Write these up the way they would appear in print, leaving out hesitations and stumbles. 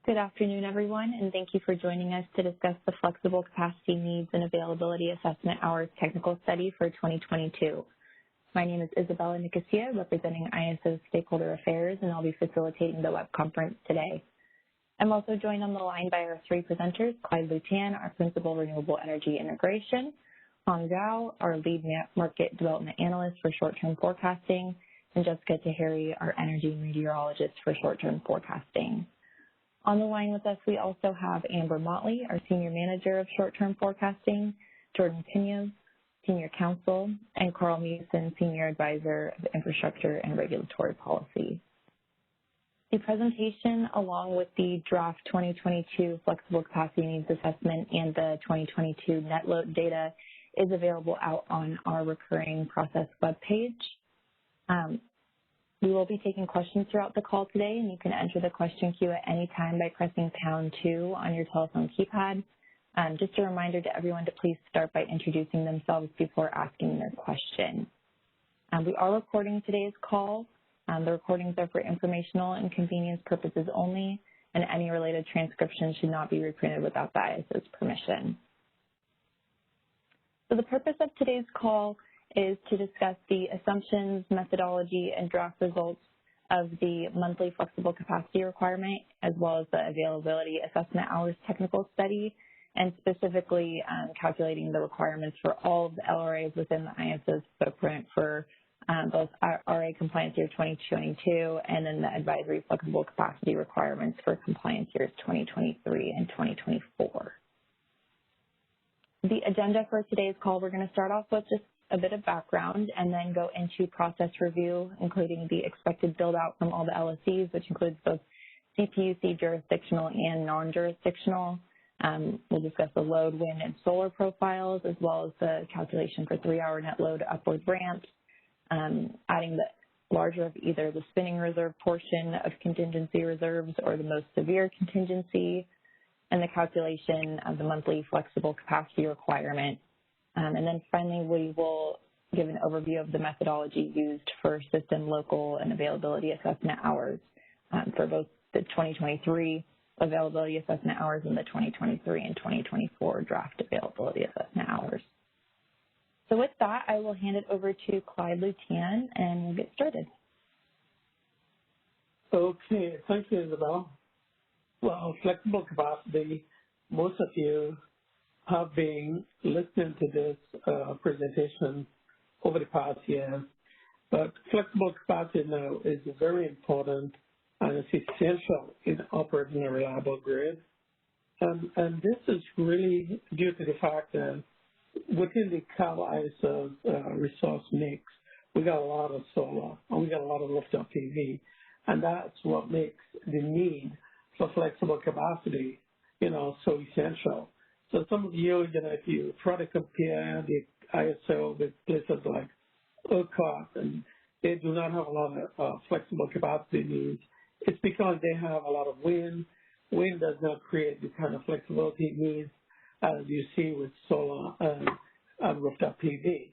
Good afternoon, everyone, and thank you for joining us to discuss the Flexible Capacity Needs and Availability Assessment Hours Technical Study for 2022. My name is Isabella Nicosia, representing ISO Stakeholder Affairs, and I'll be facilitating the web conference today. I'm also joined on the line by our three presenters, Clyde Lutan, our Principal Renewable Energy Integration, Hong Zhao, our Lead Market Development Analyst for Short-Term Forecasting, and Jessica Tahiri, our Energy Meteorologist for Short-Term Forecasting. On the line with us, we also have Amber Motley, our Senior Manager of Short-Term Forecasting, Jordan Pinos, Senior Counsel, and Carl Meeson, Senior Advisor of Infrastructure and Regulatory Policy. The presentation, along with the draft 2022 Flexible Capacity Needs Assessment and the 2022 net load data, is available out on our recurring process webpage. We will be taking questions throughout the call today, and you can enter the question queue at any time by pressing #2 on your telephone keypad. Just a reminder to everyone to please start by introducing themselves before asking their question. We are recording today's call. The recordings are for informational and convenience purposes only, and any related transcription should not be reprinted without the ISO's permission. So the purpose of today's call is to discuss the assumptions, methodology, and draft results of the monthly flexible capacity requirement, as well as the availability assessment hours technical study, and specifically calculating the requirements for all of the LRAs within the ISO's footprint for both RA compliance year 2022 and then the advisory flexible capacity requirements for compliance years 2023 and 2024. The agenda for today's call, we're going to start off with just a bit of background and then go into process review, including the expected build out from all the LSCs, which includes both CPUC jurisdictional and non-jurisdictional. We'll discuss the load, wind, and solar profiles, as well as the calculation for 3-hour net load upward ramps, adding the larger of either the spinning reserve portion of contingency reserves or the most severe contingency, and the calculation of the monthly flexible capacity requirement. And then finally, we will give an overview of the methodology used for system, local, and availability assessment hours for both the 2023 availability assessment hours and the 2023 and 2024 draft availability assessment hours. So with that, I will hand it over to Clyde Lutan, and we'll get started. Okay, thank you, Isabel. Well, flexible capacity, most of you have been listening to this presentation over the past years, but flexible capacity now is very important and it's essential in operating a reliable grid. And this is really due to the fact that within the Cal ISO resource mix, we got a lot of solar and we got a lot of rooftop PV, and that's what makes the need for flexible capacity, so essential. So some of you, if you try to compare the ISO with places like ERCOT, and they do not have a lot of flexible capacity needs, it's because they have a lot of wind. Wind does not create the kind of flexibility needs as you see with solar and rooftop PV.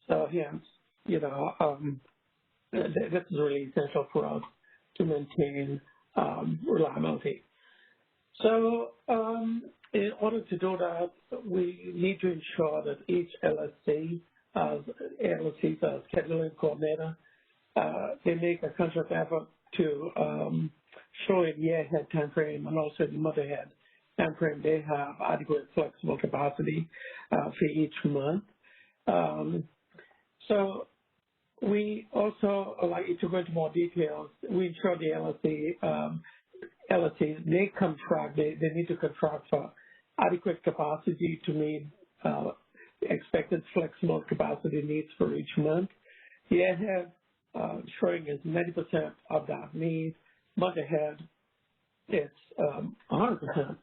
So hence, this is really essential for us to maintain reliability. So in order to do that, we need to ensure that each LSC as scheduling coordinator, they make a conscious effort to show in year-ahead time frame and also the month-ahead time frame they have adequate flexible capacity for each month. So we also like to go into more details. We ensure the LSCs, they need to contract for adequate capacity to meet expected flexible capacity needs for each month. Year ahead, showing is 90% of that need. Month ahead, it's 100%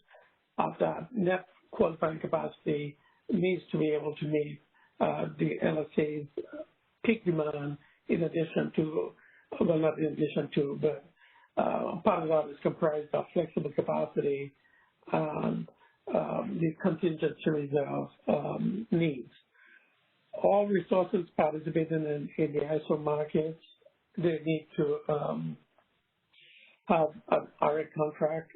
of that. Net qualifying capacity needs to be able to meet the LSC's peak demand in addition to, well, not in addition to, but part of that is comprised of flexible capacity and the contingency reserve needs. All resources participating in the ISO markets, they need to have an RA contract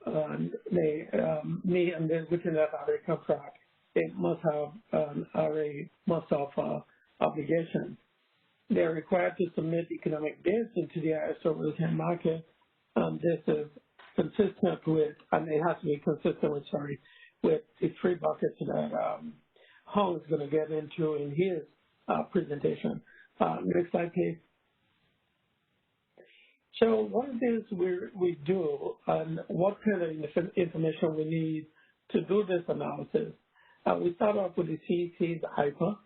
me and then within that RA contract, they must have an RA must-have obligation. They're required to submit economic bids into the ISO real-time market. This is consistent with, and it has to be consistent with, with the three buckets that Hong is going to get into in his presentation. Next slide, please. So what it is we do and what kind of information we need to do this analysis. We start off with the CEC's IPA,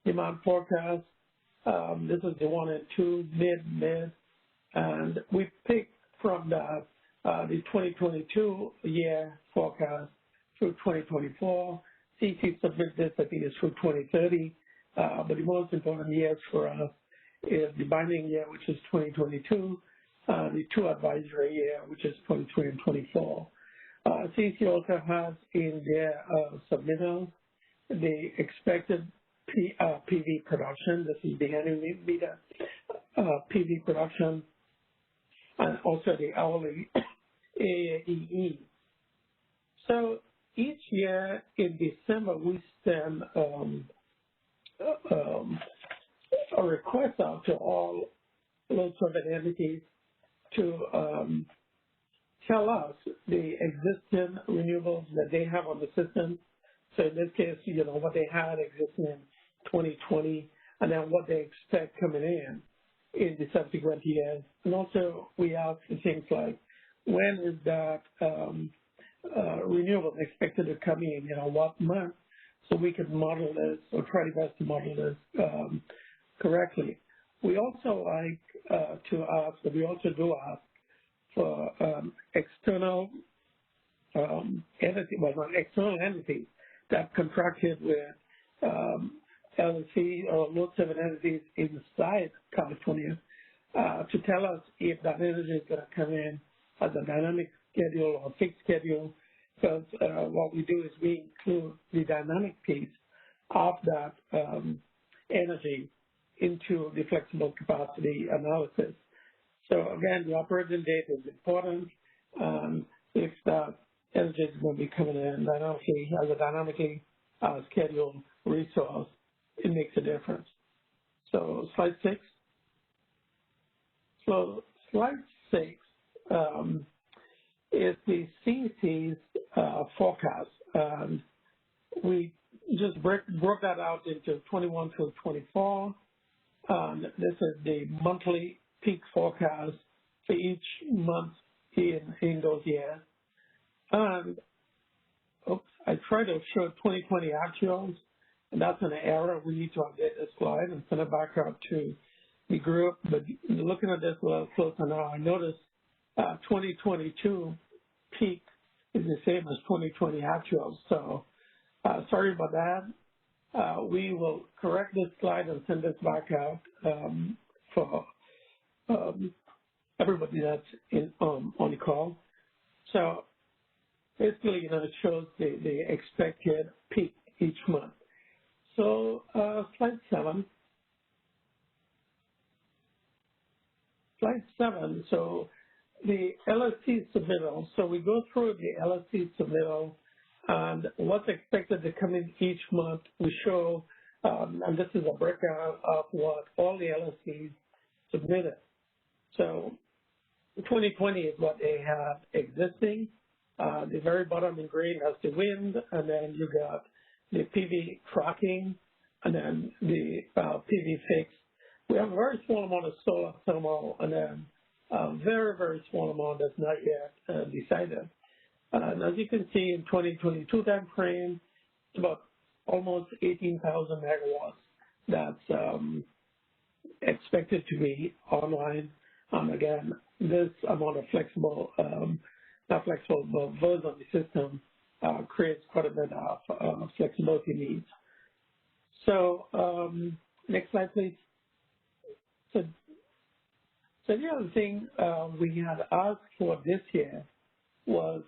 demand forecast. This is the 1 and 2, mid, and we pick from that the 2022 year forecast through 2024. CEC submits this, I think it's through 2030, but the most important years for us is the binding year, which is 2022, the 2 advisory year, which is 23 and 24. CEC also has in their submittals the expected PV production. This is the annual meter PV production, and also the hourly AAEE. So each year in December, we send a request out to all load-serving entities to tell us the existing renewables that they have on the system. So in this case, what they had existing in 2020, and then what they expect coming in the subsequent years. And also, we ask things like, when is that renewable expected to come in? What month? So we can model this or try the best to model this correctly. We also like to ask, but we also do ask for external entities, well, not external entities that contracted with LST or load-serving entities inside California to tell us if that energy is going to come in as a dynamic schedule or fixed schedule, because what we do is we include the dynamic piece of that energy into the flexible capacity analysis. So again, the operating date is important. If that energy is going to be coming in dynamically as a dynamically scheduled resource, it makes a difference. So slide 6. So slide 6 is the CEC's forecast. We just broke that out into 21 through 24. This is the monthly peak forecast for each month in those years. And I tried to show 2020 actuals, and that's an error. We need to update this slide and send it back out to the group. But looking at this a little closer now, I noticed 2022 peak is the same as 2020 actuals. So sorry about that. We will correct this slide and send this back out for everybody that's on the call. So basically, it shows the expected peak each month. So slide 7. Slide 7, so the LST submittal. So we go through the LST submittal and what's expected to come in each month. We show, and this is a breakdown of what all the LSTs submitted. So 2020 is what they have existing. The very bottom in green has the wind, and then you got the PV tracking, and then the PV fix. We have a very small amount of solar thermal, and then a very, very small amount that's not yet decided. And as you can see, in 2022 time frame, it's about almost 18,000 megawatts that's expected to be online. Again, this amount of flexible, not flexible, but loads on the system creates quite a bit of flexibility needs. So next slide, please. So the other thing we had asked for this year was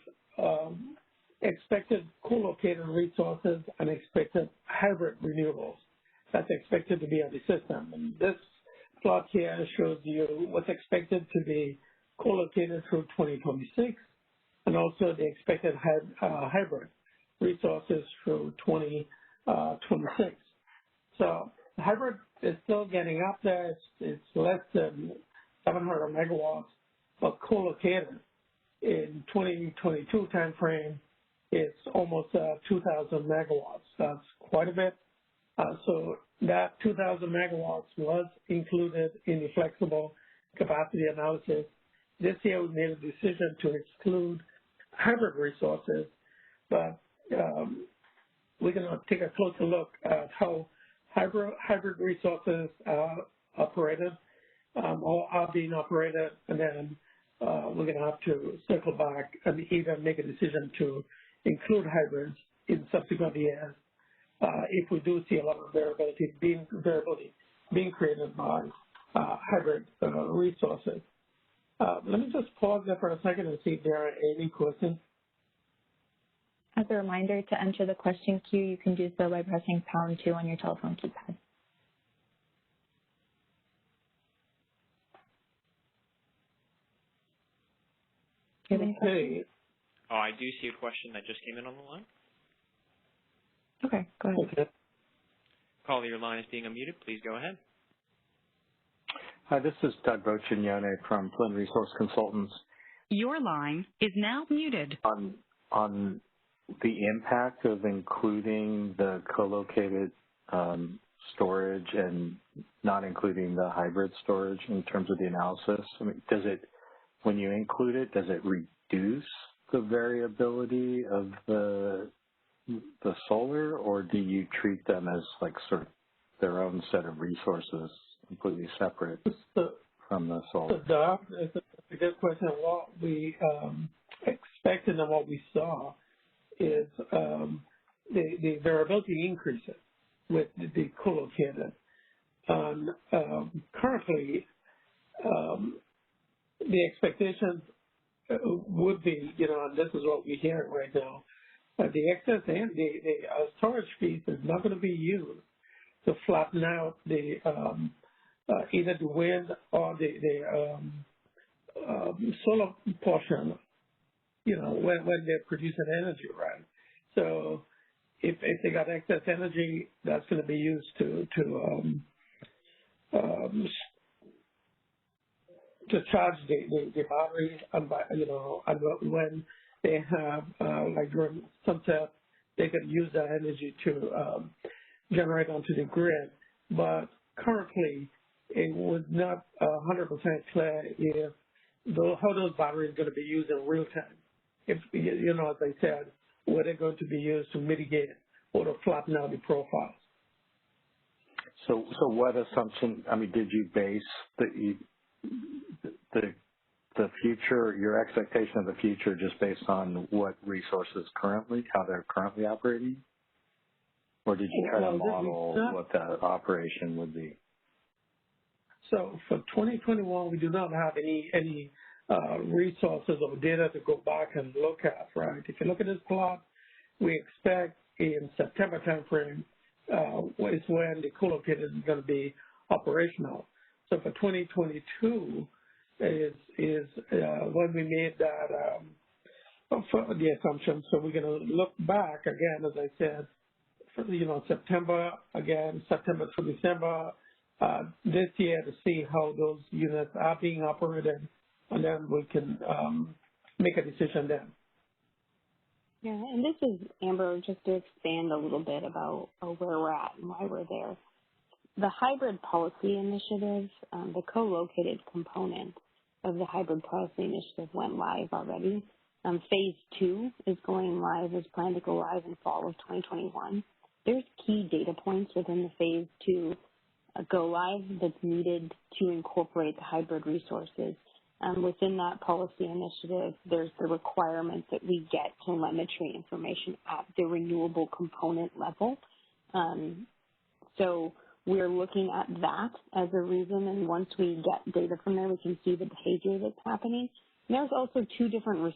expected co-located resources and expected hybrid renewables. That's expected to be on the system. And this plot here shows you what's expected to be co-located through 2026 and and also the expected hybrid resources through 2026. So hybrid is still getting up there. It's less than 700 megawatts, but co-located in 2022 timeframe, it's almost 2,000 megawatts. That's quite a bit. So that 2,000 megawatts was included in the flexible capacity analysis. This year we made a decision to exclude hybrid resources, but we're going to take a closer look at how hybrid resources are operated or are being operated, and then we're going to have to circle back and either make a decision to include hybrids in subsequent years if we do see a lot of variability being created by hybrid resources. Let me just pause there for a second and see if there are any questions. As a reminder, to enter the question queue, you can do so by pressing #2 on your telephone keypad. Do you have any questions? Oh, I do see a question that just came in on the line. Okay, go ahead. Okay. Caller, your line is being unmuted. Please go ahead. Hi, this is Doug Bocignone from Flynn Resource Consultants. Your line is now muted. On the impact of including the co-located storage and not including the hybrid storage in terms of the analysis, I mean, when you include it, does it reduce the variability of the solar, or do you treat them as like sort of their own set of resources, completely separate from the solar? So it's a good question. What we expected and what we saw is the variability increases with the co-located. Currently, the expectations would be, and this is what we're hearing right now, the excess and the storage piece is not going to be used to flatten out the either the wind or the solar portion, when they're producing energy, right? So if they got excess energy, that's going to be used to charge the batteries, and when they have like during sunset, they could use that energy to generate onto the grid. But currently, it was not 100% clear if how those batteries are going to be used in real time. If as I said, were they going to be used to mitigate or to flatten out the profiles? So what assumption? I mean, did you base the future, your expectation of the future, just based on what resources how they're currently operating, or did you try to model what that operation would be? So for 2021, we do not have any resources or data to go back and look at, right? If you look at this plot, we expect in September timeframe is when the co-located is going to be operational. So for 2022 is when we made that for the assumption. So we're going to look back again, as I said, for, September to December this year to see how those units are being operated, and then we can make a decision then. Yeah, and this is Amber, just to expand a little bit about where we're at and why we're there. The hybrid policy initiative, the co-located component of the hybrid policy initiative went live already. Phase 2 is going live, is planned to go live in fall of 2021. There's key data points within the Phase 2 go live that's needed to incorporate the hybrid resources. Within that policy initiative, there's the requirement that we get telemetry information at the renewable component level. So we're looking at that as a reason, and once we get data from there, we can see the behavior that's happening. And there's also two different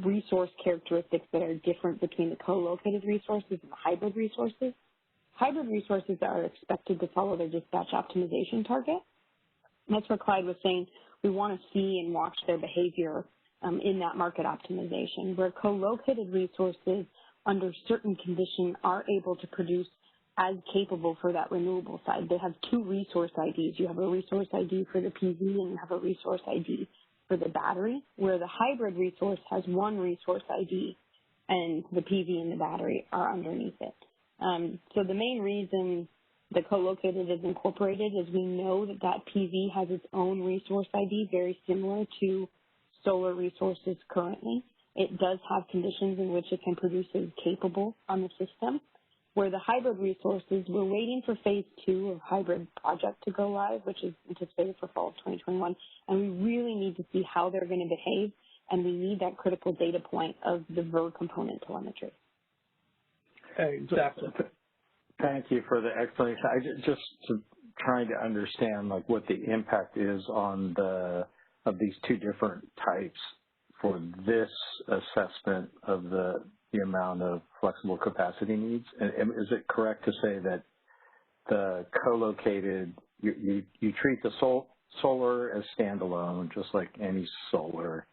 resource characteristics that are different between the co-located resources and the hybrid resources. Hybrid resources are expected to follow their dispatch optimization target. And that's where Clyde was saying we want to see and watch their behavior in that market optimization, where co-located resources under certain conditions are able to produce as capable for that renewable side. They have two resource IDs. You have a resource ID for the PV and you have a resource ID for the battery, where the hybrid resource has one resource ID and the PV and the battery are underneath it. So the main reason the co-located is incorporated is we know that that PV has its own resource ID, very similar to solar resources currently. It does have conditions in which it can produce as capable on the system. Where the hybrid resources, we're waiting for phase 2 of hybrid project to go live, which is anticipated for fall of 2021, and we really need to see how they're going to behave, and we need that critical data point of the VER component telemetry. Exactly. Thank you for the explanation. Just trying to understand like what the impact is on of these two different types for this assessment of the amount of flexible capacity needs. And is it correct to say that the co-located, you treat the solar as standalone, just like any solar,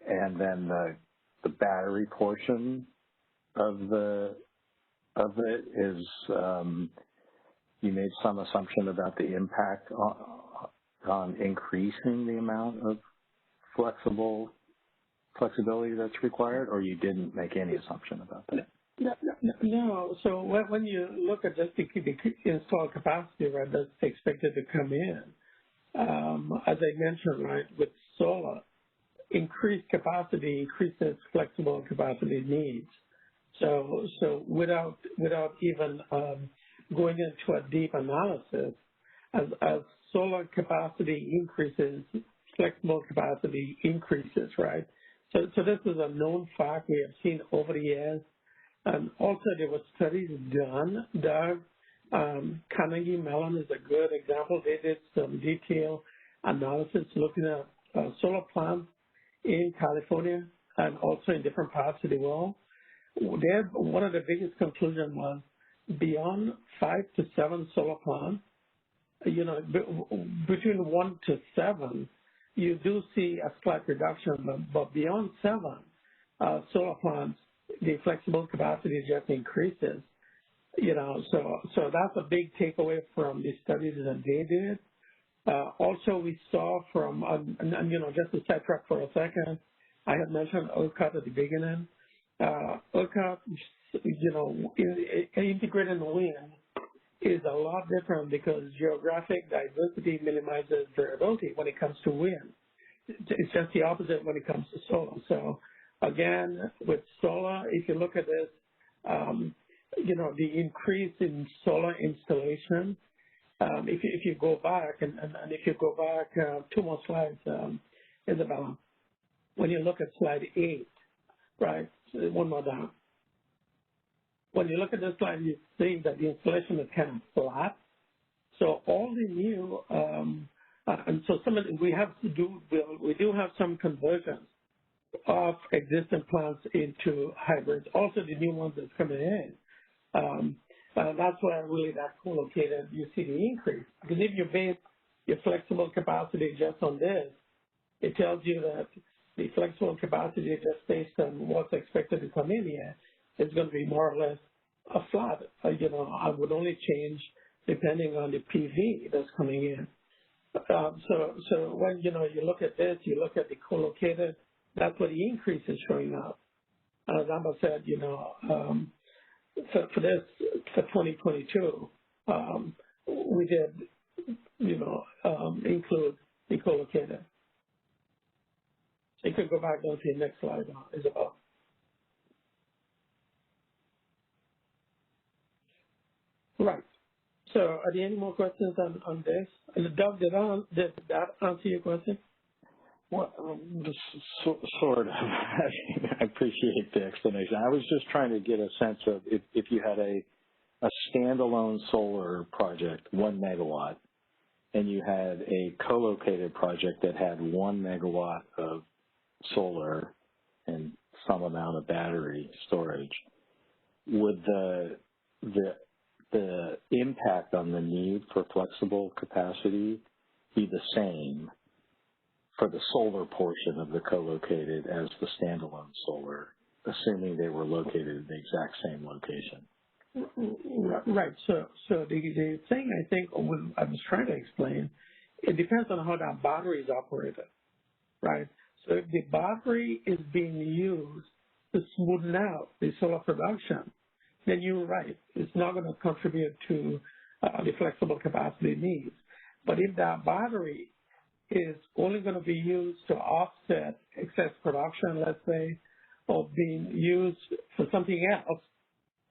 and then the battery portion of it is, you made some assumption about the impact on increasing the amount of flexibility that's required, or you didn't make any assumption about that? No. So when you look at just the installed capacity, right, that's expected to come in, as I mentioned, right, with solar, increased capacity increases flexible capacity needs. So without even going into a deep analysis, as solar capacity increases, flexible capacity increases, right? So this is a known fact we have seen over the years. Also, there were studies done. Carnegie Mellon is a good example. They did some detailed analysis looking at solar plants in California and also in different parts of the world. One of the biggest conclusions was beyond 5 to 7 solar plants, between 1 to 7, you do see a slight reduction, but beyond 7 solar plants, the flexible capacity just increases. So that's a big takeaway from the studies that they did. Also, we saw from, just to sidetrack for a second, I had mentioned ERCOT at the beginning. ERCOT, integrated wind is a lot different because geographic diversity minimizes variability when it comes to wind. It's just the opposite when it comes to solar. So again, with solar, if you look at this, the increase in solar installation, if you go back, and if you go back 2 more slides, Isabella, when you look at slide 8, right, one more down. When you look at this slide, you see that the installation is kind of flat. So all the new, and so some of the, we do have some conversions of existing plants into hybrids. Also the new ones that's coming in. That's why really that co-located, you see the increase. Because if you base your flexible capacity just on this, it tells you that the flexible capacity just based on what's expected to come in here is going to be more or less a flat. I would only change depending on the PV that's coming in. So when, you look at this, you look at the co-located, that's where the increase is showing up. As Amber said, for this, for 2022, we did, include the co-located. So you can go back down to the next slide, Isabel. Right. So are there any more questions on this? And Doug, did that answer your question? Well, sort of. I appreciate the explanation. I was just trying to get a sense of if you had a standalone solar project, 1 megawatt, and you had a co-located project that had 1 megawatt of solar and some amount of battery storage, would the impact on the need for flexible capacity be the same for the solar portion of the co-located as the standalone solar, assuming they were located in the exact same location. Right. So the thing I think I was trying to explain, it depends on how that battery is operated, right? So if the battery is being used to smoothen out the solar production, then you're right. It's not going to contribute to the flexible capacity needs. But if that battery is only going to be used to offset excess production, let's say, or being used for something else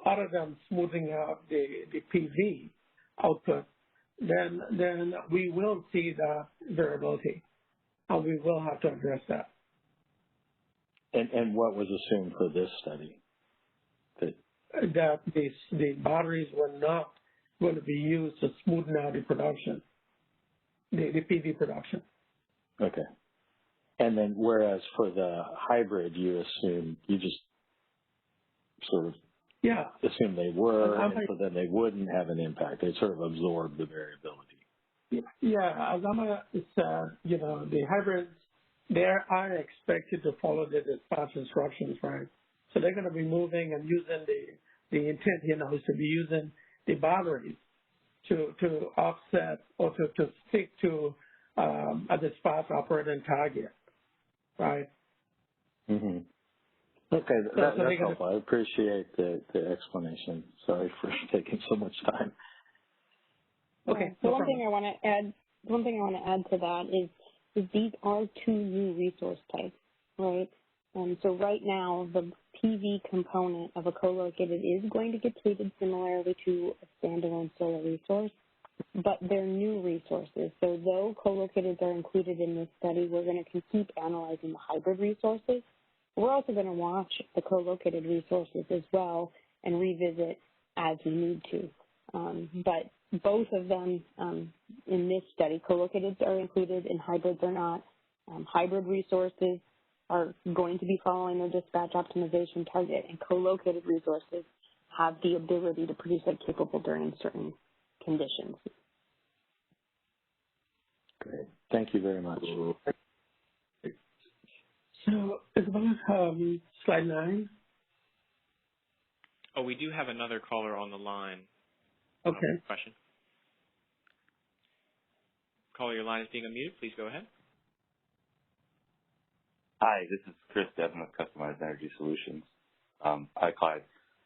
other than smoothing out the PV output, then we will see that variability, and we will have to address that. And what was assumed for this study? That the batteries were not going to be used to smoothen out the production, the PV production. Okay. And then whereas for the hybrid, you just sort of assume they were, and so then they wouldn't have an impact. They sort of absorb the variability. Yeah, as Amma said, the hybrids, they are expected to follow the dispatch instructions, right? So they're going to be moving and using the intent, is to be using the batteries to offset or to stick to a dispatch operating target, right? Mm-hmm. Okay, that's helpful. I appreciate the explanation. Sorry for taking so much time. Okay. So one thing I want to add to that is these are two new resource types, right? So right now, the PV component of a co-located is going to get treated similarly to a standalone solar resource, but they're new resources. So though co-locateds are included in this study, we're going to keep analyzing the hybrid resources. We're also going to watch the co-located resources as well and revisit as we need to. But both of them in this study, co-locateds are included and hybrids are not. Hybrid resources are going to be following their dispatch optimization target, and co-located resources have the ability to produce that capable during certain conditions. Great. Thank you very much. So, Isabella, slide 9. Oh, we do have another caller on the line. Okay. Question. Caller, your line is being unmuted. Please go ahead. Hi, this is Chris Devin with Customized Energy Solutions. Hi, Clyde.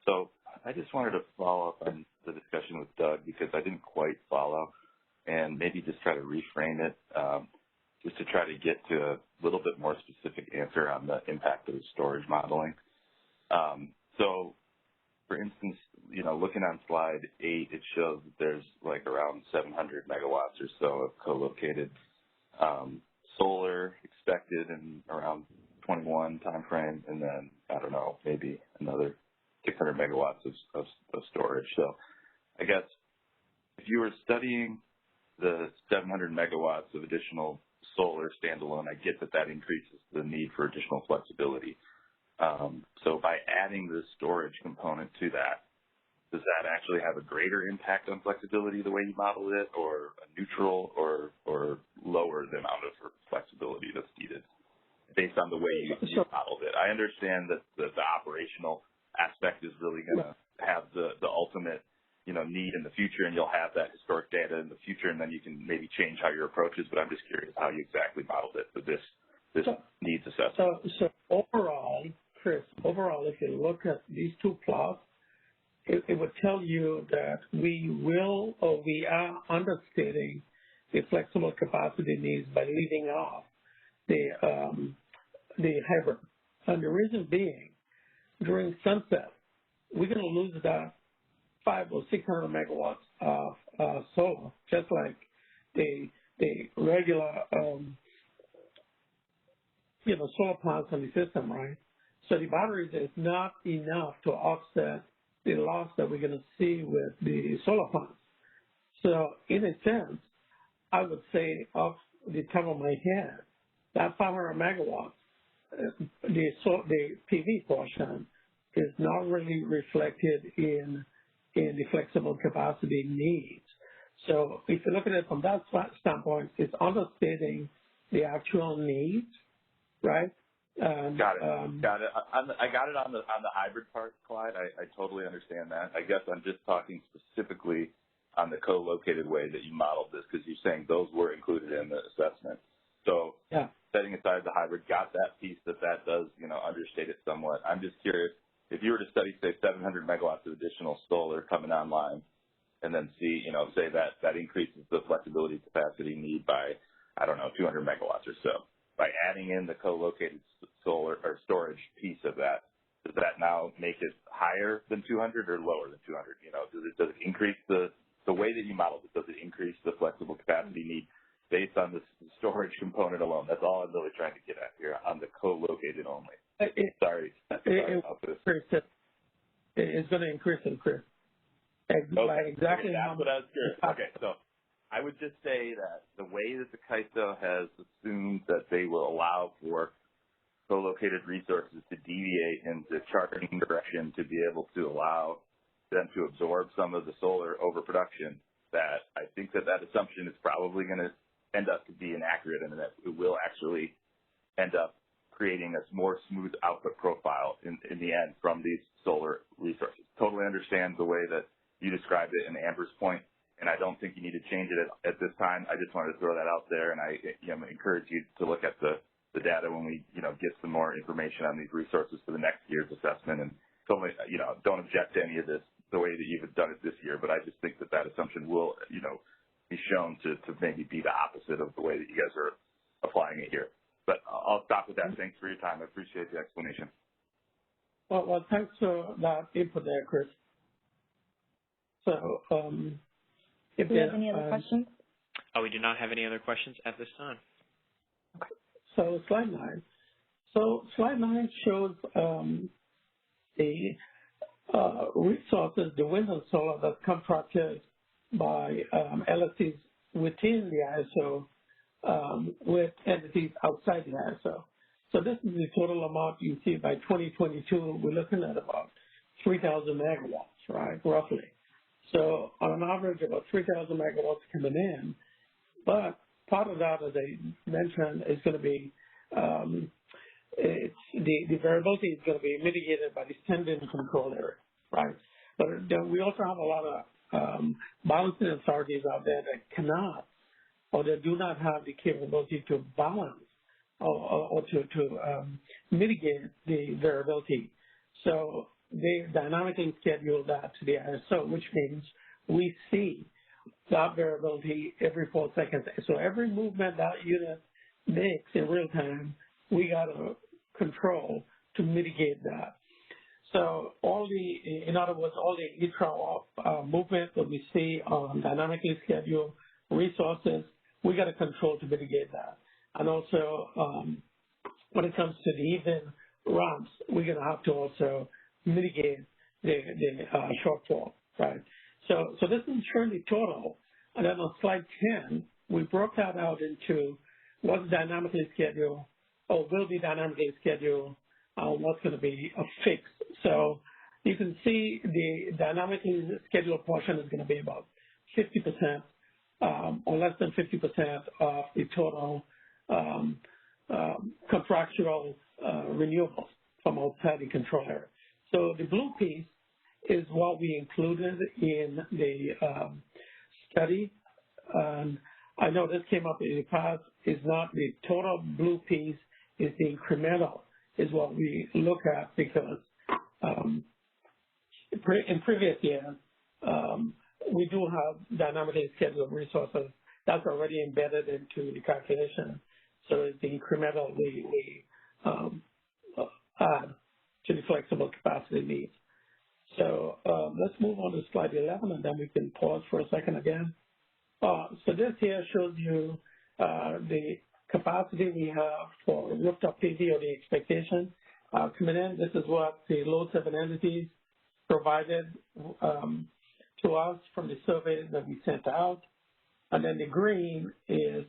So I just wanted to follow up on the discussion with Doug because I didn't quite follow, and maybe just try to reframe it just to try to get to a little bit more specific answer on the impact of the storage modeling. So, for instance, looking on slide 8, it shows that there's like around 700 megawatts or so of co-located solar expected in around 21 timeframe, and then, I don't know, maybe another 600 megawatts of storage. So I guess if you were studying the 700 megawatts of additional solar standalone, I get that increases the need for additional flexibility. So by adding the storage component to that, does that actually have a greater impact on flexibility the way you modeled it, or a neutral or lower the amount of flexibility that's needed based on the way you modeled it? I understand that the operational aspect is really going to have the ultimate need in the future, and you'll have that historic data in the future, and then you can maybe change how your approach is, but I'm just curious how you exactly modeled it for this needs assessment. So overall, Chris, if you look at these two plots, it would tell you that we are understating the flexible capacity needs by leaving off the hybrid. And the reason being, during sunset, we're going to lose that 500 or 600 megawatts of solar, just like the regular solar plants on the system, right? So the batteries is not enough to offset the loss that we're going to see with the solar plants. So in a sense, I would say off the top of my head, that 500 megawatts, the PV portion is not really reflected in the flexible capacity needs. So if you look at it from that standpoint, it's understating the actual needs, right? Got it. I got it on the hybrid part, Clyde. I totally understand that. I guess I'm just talking specifically on the co-located way that you modeled this, because you're saying those were included in the assessment. So yeah. Setting aside the hybrid, got that piece that does, understate it somewhat. I'm just curious, if you were to study, say, 700 megawatts of additional solar coming online, and then see, say that increases the flexibility capacity need by, 200 megawatts or so. By adding in the co-located solar or storage piece of that, does that now make it higher than 200 or lower than 200? Does it increase the way that you modeled it? Does it increase the flexible capacity need based on the storage component alone? That's all I'm really trying to get at here on the co-located only. Sorry about this. It's going to increase and increase. Okay. Exactly. That's what I was curious. Okay, so I would just say that the way that the CAISO has assumed that they will allow for co-located resources to deviate in the charging direction to be able to allow them to absorb some of the solar overproduction, that I think that assumption is probably going to end up to be inaccurate, and that it will actually end up creating a more smooth output profile in the end from these solar resources. Totally understand the way that you described it in Amber's point, and I don't think you need to change it at this time. I just wanted to throw that out there, and I encourage you to look at the data when we get some more information on these resources for the next year's assessment. And totally, don't object to any of this the way that you've done it this year, but I just think that assumption will, be shown to maybe be the opposite of the way that you guys are applying it here. But I'll stop with that. Thanks for your time. I appreciate the explanation. Well, thanks for that input there, Chris. So, do we have any other questions? We do not have any other questions at this time. Okay. So slide 9. So slide 9 shows the resources, the wind and solar that's contracted by LSTs within the ISO with entities outside the ISO. So this is the total amount you see by 2022. We're looking at about 3,000 megawatts, right, roughly. So on an average, about 3,000 megawatts coming in. But part of that, as I mentioned, is going to be the variability is going to be mitigated by the standing control area, right? But we also have a lot of balancing authorities out there that cannot or that do not have the capability to balance or to mitigate the variability. So they dynamically schedule that to the ISO, which means we see that variability every 4 seconds. So every movement that unit makes in real time, we got to control to mitigate that. So in other words, all the intra movement that we see on dynamically scheduled resources, we got to control to mitigate that. And also, when it comes to the even ramps, we're going to have to also mitigate the shortfall, right? So this is showing the total. And then on slide 10, we broke that out into what's dynamically scheduled or will be dynamically scheduled, what's going to be a fixed. So you can see the dynamically scheduled portion is going to be about 50% or less than 50% of the total contractual renewables from outside the control area. So the blue piece is what we included in the study. I know this came up in the past. Is not the total blue piece, is the incremental, is what we look at, because in previous years, we do have dynamically scheduled resources that's already embedded into the calculation. So it's the incremental we add to the flexible capacity needs. So let's move on to slide 11, and then we can pause for a second again. So this here shows you the capacity we have for rooftop PV, or the expectation coming in. This is what the load 7 entities provided to us from the survey that we sent out. And then the green is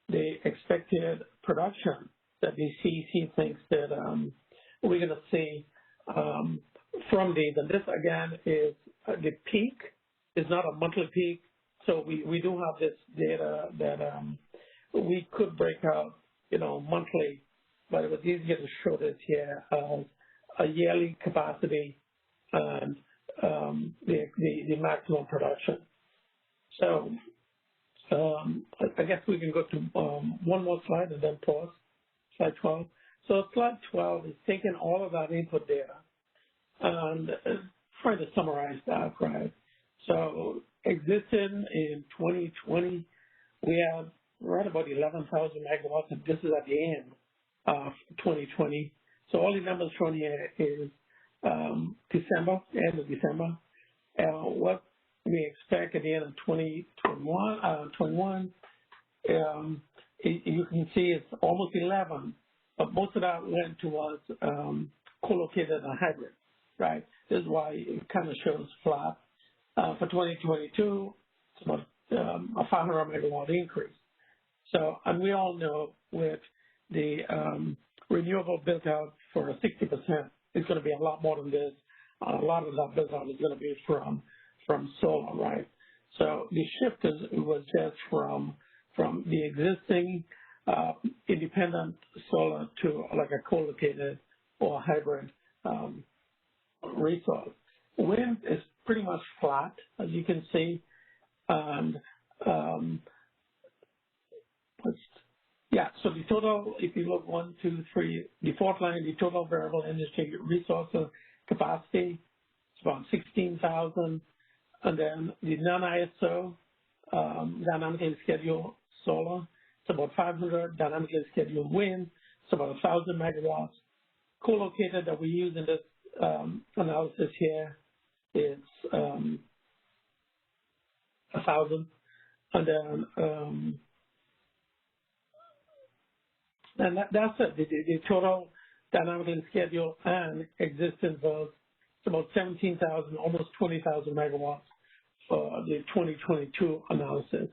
the expected production that the CEC thinks that we're going to see from these. And this, again, is the peak. It's not a monthly peak. So we do have this data that we could break out monthly, but it was easier to show this here as a yearly capacity and the maximum production. So I guess we can go to one more slide and then pause. Slide 12. So slide 12 is taking all of that input data and trying to summarize that, right? So existing in 2020, we have right about 11,000 megawatts, and this is at the end of 2020. So all the numbers shown here is December, end of December. What we expect at the end of 2021, you can see it's almost 11, but most of that went towards co-located and hybrid, right? This is why it kind of shows flat. For 2022, it's about a 500 megawatt increase. So, and we all know with the renewable built out for 60%, it's going to be a lot more than this. A lot of that built out is going to be from solar, right? So the shift was just from the existing independent solar to like a co-located or hybrid resource. Wind is pretty much flat, as you can see, and so the total, if you look 1, 2, 3, the fourth line, the total variable industry resource capacity, it's about 16,000. And then the non-ISO, dynamically scheduled solar, it's about 500. Dynamically scheduled wind, it's about 1,000 megawatts. Co-located that we use in this analysis here is 1,000. And then that's it. The total dynamically scheduled and existing load, it's about 17,000, almost 20,000 megawatts for the 2022 analysis.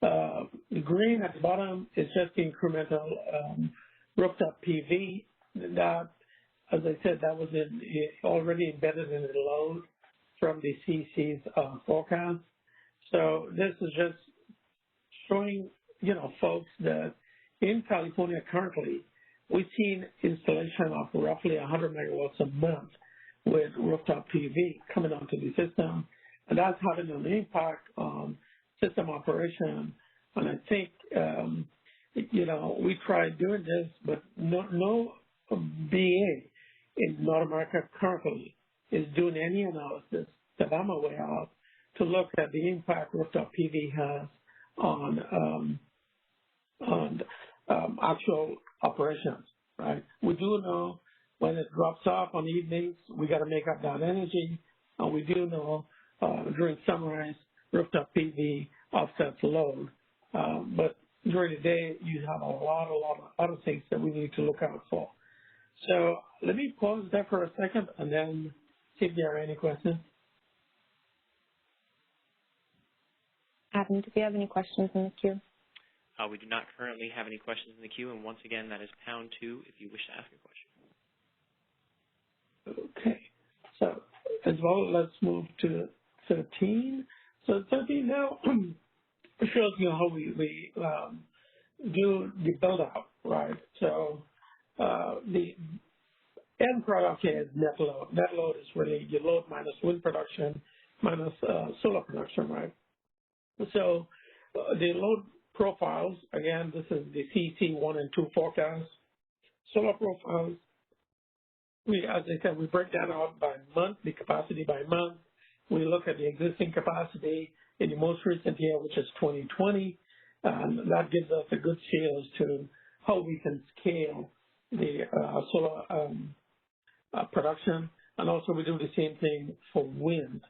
The green at the bottom is just the incremental rooftop PV. That, as I said, that was already embedded in the load from the CEC's forecast. So this is just showing, folks that in California currently, we've seen installation of roughly 100 megawatts a month with rooftop PV coming onto the system, and that's having an impact on system operation. And I think, we tried doing this, but no BA in North America currently is doing any analysis that I'm aware of to look at the impact rooftop PV has on actual operations, right? We do know when it drops off on evenings, we got to make up that energy. And we do know during sunrise, rooftop PV offsets load. But during the day, you have a lot of other things that we need to look out for. So let me pause there for a second and then see if there are any questions. Adam, do we have any questions in the queue? We do not currently have any questions in the queue, and once again, that is #2 if you wish to ask a question. Okay. So as well, let's move to 13. So 13 now shows you how we do the build out, right? So the end product here is net load. Net load is really your load minus wind production minus solar production, right? So the load profiles, again, this is the CEC 1 and 2 forecast. Solar profiles, as I said, we break that out by month, the capacity by month. We look at the existing capacity in the most recent year, which is 2020. That gives us a good feel as to how we can scale the solar production. And also we do the same thing for wind.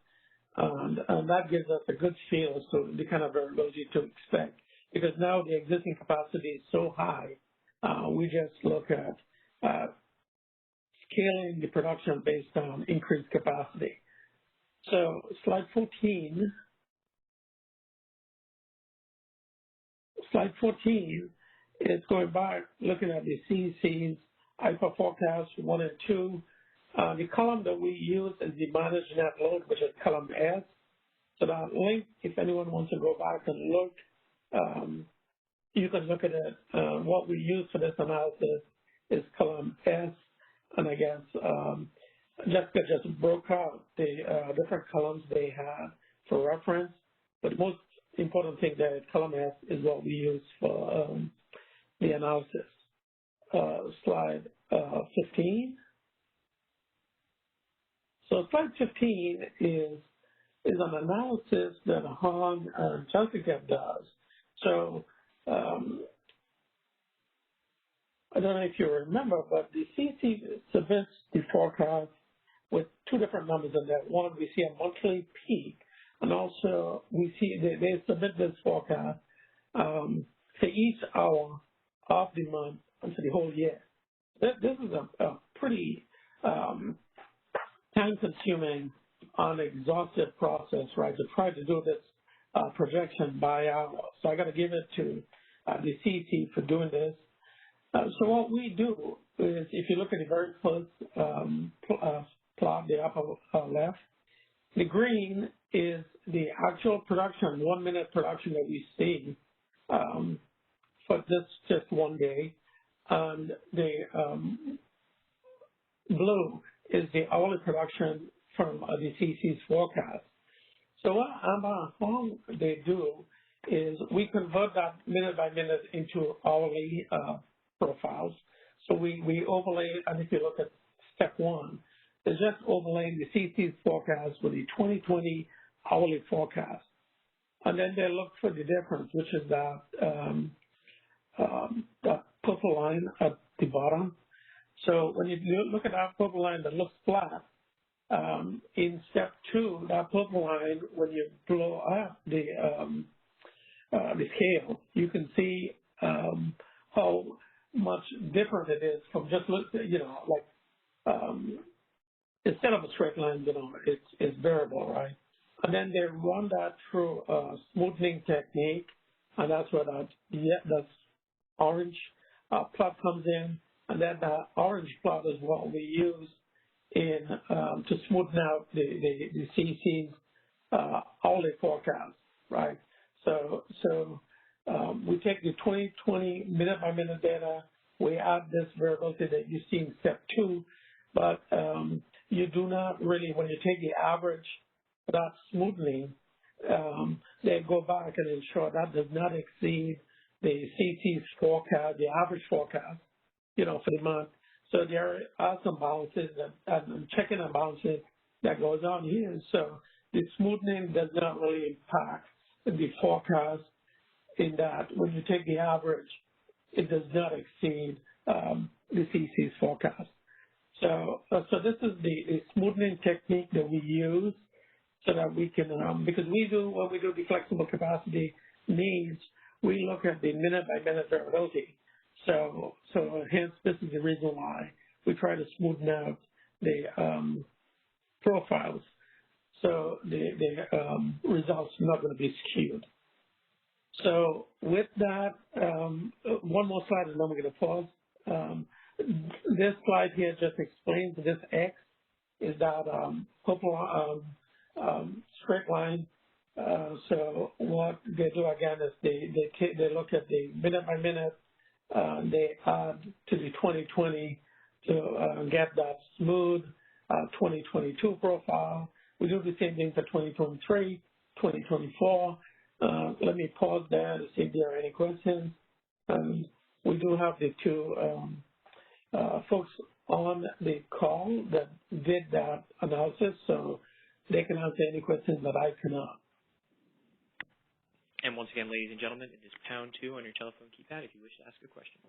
And that gives us a good feel as to the kind of variability to expect. Because now the existing capacity is so high, we just look at scaling the production based on increased capacity. So slide 14. Slide 14 is going back, looking at the CEC's IPA forecast 1 and 2. The column that we use is the managed net load, which is column S. So that link, if anyone wants to go back and look, you can look at it. What we use for this analysis is column S, and I guess Jessica just broke out the different columns they had for reference. But the most important thing that column S is what we use for the analysis. Slide 15. So slide 15 is an analysis that Han and Jessica does. So I don't know if you remember, but the CC submits the forecast with two different numbers in there. One, we see a monthly peak, and also we see they submit this forecast for each hour of the month and for the whole year. This is a pretty time-consuming, unexhaustive process, right, to try to do this projection by hour. So I got to give it to the CT for doing this. So what we do is, if you look at the very first plot, the upper left, the green is the actual production, 1 minute production that we see for this just one day, and the blue is the hourly production from the CC's forecast. So what how they do is we convert that minute by minute into hourly profiles. So we overlay, and if you look at step one, it's just overlaying the CC's forecast with the 2020 hourly forecast. And then they look for the difference, which is that purple line at the bottom. So when you look at that purple line that looks flat, in step two, that purple line, when you blow up the scale, you can see how much different it is from just, instead of a straight line, it's variable, right? And then they run that through a smoothing technique, and that's where that orange plot comes in, and then the orange plot is what we use in to smoothen out the CC's hourly forecast, right? So we take the 2020 minute by minute data, we add this variability that you see in step two, but you do not really, when you take the average for that smoothing, they go back and ensure that does not exceed the CC's forecast, the average forecast, for the month. So there are some balances and checking and balances that goes on here. So the smoothing does not really impact the forecast in that when you take the average, it does not exceed the CC's forecast. So this is the smoothing technique that we use so that we can, because when we do the flexible capacity needs, we look at the minute by minute variability. So hence this is the reason why we try to smoothen out the profiles so the results are not going to be skewed. So with that, one more slide and then we're going to pause. This slide here just explains this X is that purple straight line. So what they do again is they look at the minute by minute. They add to the 2020 to get that smooth 2022 profile. We do the same thing for 2023, 2024. Let me pause there to see if there are any questions. We do have the two folks on the call that did that analysis, so they can answer any questions that I cannot. And once again, ladies and gentlemen, it is #2 on your telephone keypad if you wish to ask a question.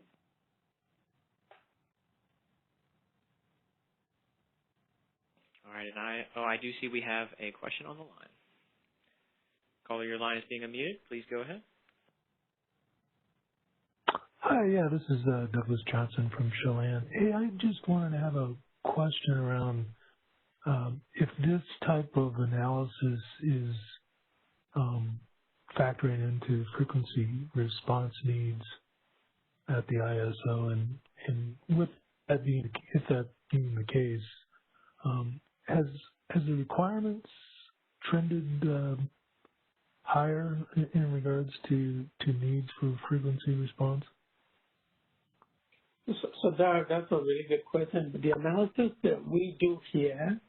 All right, and I do see we have a question on the line. Caller, your line is being unmuted. Please go ahead. Hi, yeah, this is Douglas Johnson from Chelan. Hey, I just wanted to have a question around if this type of analysis is factoring into frequency response needs at the ISO, and with that being, if that being the case, has the requirements trended higher in regards to needs for frequency response? So Doug, that's a really good question. But the analysis that we do here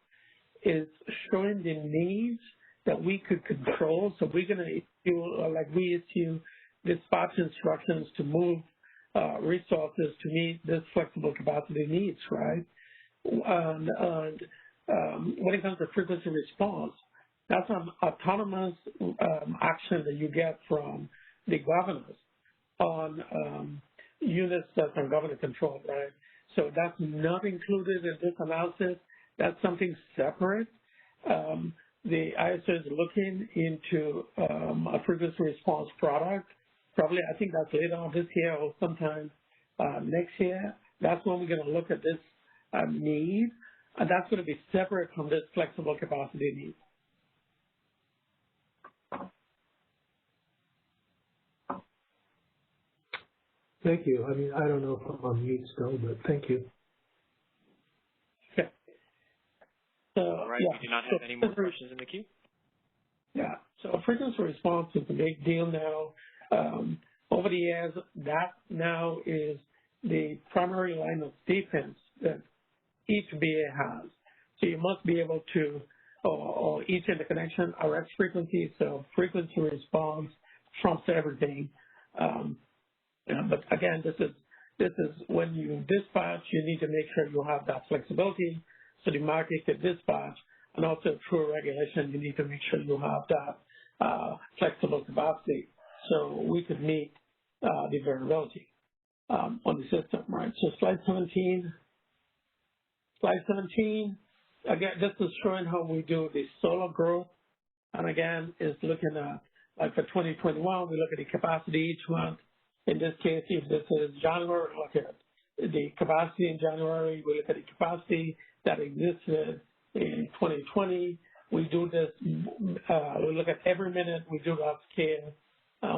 is showing the needs that we could control. So we're going to issue, like we issue dispatch instructions to move resources to meet this flexible capacity needs, right? And when it comes to frequency response, that's an autonomous action that you get from the governors on units that are governor controlled, right? So that's not included in this analysis. That's something separate. The ISO is looking into a frequency response product. Probably, I think that's later on this year or sometime next year. That's when we're going to look at this need, and that's going to be separate from this flexible capacity need. Thank you. I mean, I don't know if I'm on mute still, but thank you. Okay. So, all right, yeah. We do not have any more questions in the queue. Yeah. So frequency response is a big deal now. Over the years, that now is the primary line of defense that each BA has. So you must be able to, or each interconnection, RX frequency, so frequency response trumps everything. But again, this is when you dispatch, you need to make sure you have that flexibility so the market can dispatch, and also through regulation, you need to make sure you have that flexible capacity so we could meet the variability on the system, right? So slide 17. Slide 17, again, this is showing how we do the solar growth. And again, is looking at, like for 2021, we look at the capacity each month. In this case, if this is January, look at the capacity in January. We look at the capacity that existed in 2020. We do this, we look at every minute, we do that scale.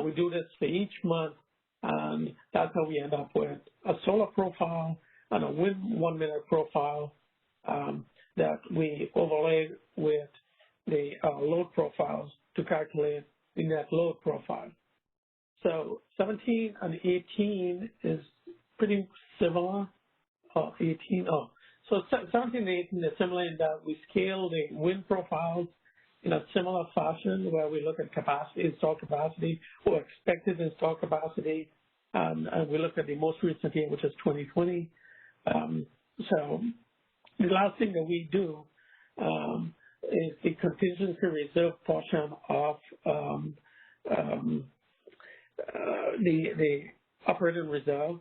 We do this for each month, and that's how we end up with a solar profile and a wind 1 minute profile that we overlay with the load profiles to calculate the net load profile. So 17 and 18 is pretty similar. 18, so 17 and 18 is similar in that we scale the wind profiles in a similar fashion where we look at capacity, installed capacity, or expected installed capacity, and we look at the most recent year, which is 2020. So the last thing that we do is the contingency reserve portion of the operating reserve.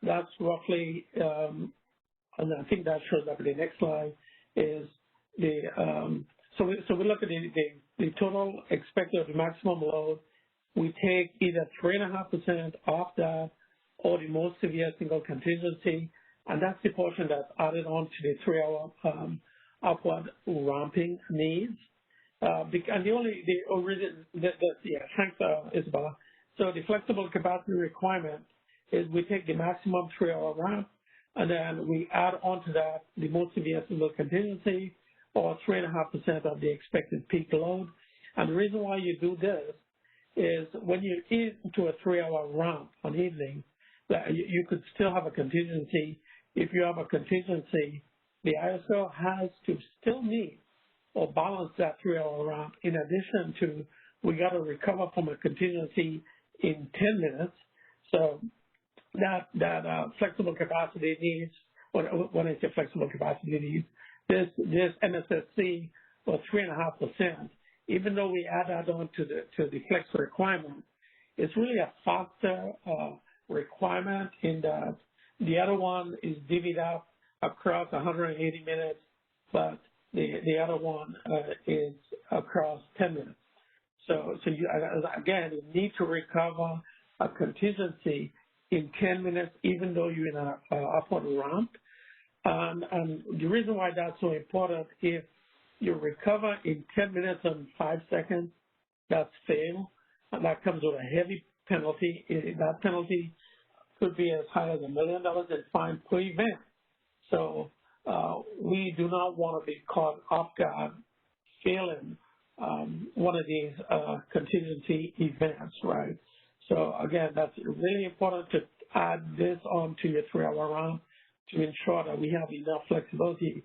That's roughly, and I think that shows up in the next slide, is the, so we look at the total expected maximum load. We take either 3.5% off that or the most severe single contingency, and that's the portion that's added on to the 3-hour upward ramping needs. And thanks, Isabella. So the flexible capacity requirement is we take the maximum 3-hour ramp, and then we add on to that the most severe single contingency, or 3.5% of the expected peak load. And the reason why you do this is when you get into a 3-hour ramp on evening, that you could still have a contingency. If you have a contingency, the ISO has to still meet or balance that 3-hour ramp. In addition to, we got to recover from a contingency in 10 minutes. So that flexible capacity needs, when I say flexible capacity needs, this MSSC was 3.5%. Even though we add that on to the flex requirement, it's really a faster requirement in that the other one is divvied up across 180 minutes, but the other one is across 10 minutes. So you, again, you need to recover a contingency in 10 minutes, even though you're in an upward ramp. And the reason why that's so important, if you recover in 10 minutes and 5 seconds, that's fail, and that comes with a heavy penalty. That penalty could be as high as $1 million in fine per event. So we do not want to be caught off guard failing one of these contingency events, right? So again, that's really important to add this onto your 3-hour ramp to ensure that we have enough flexibility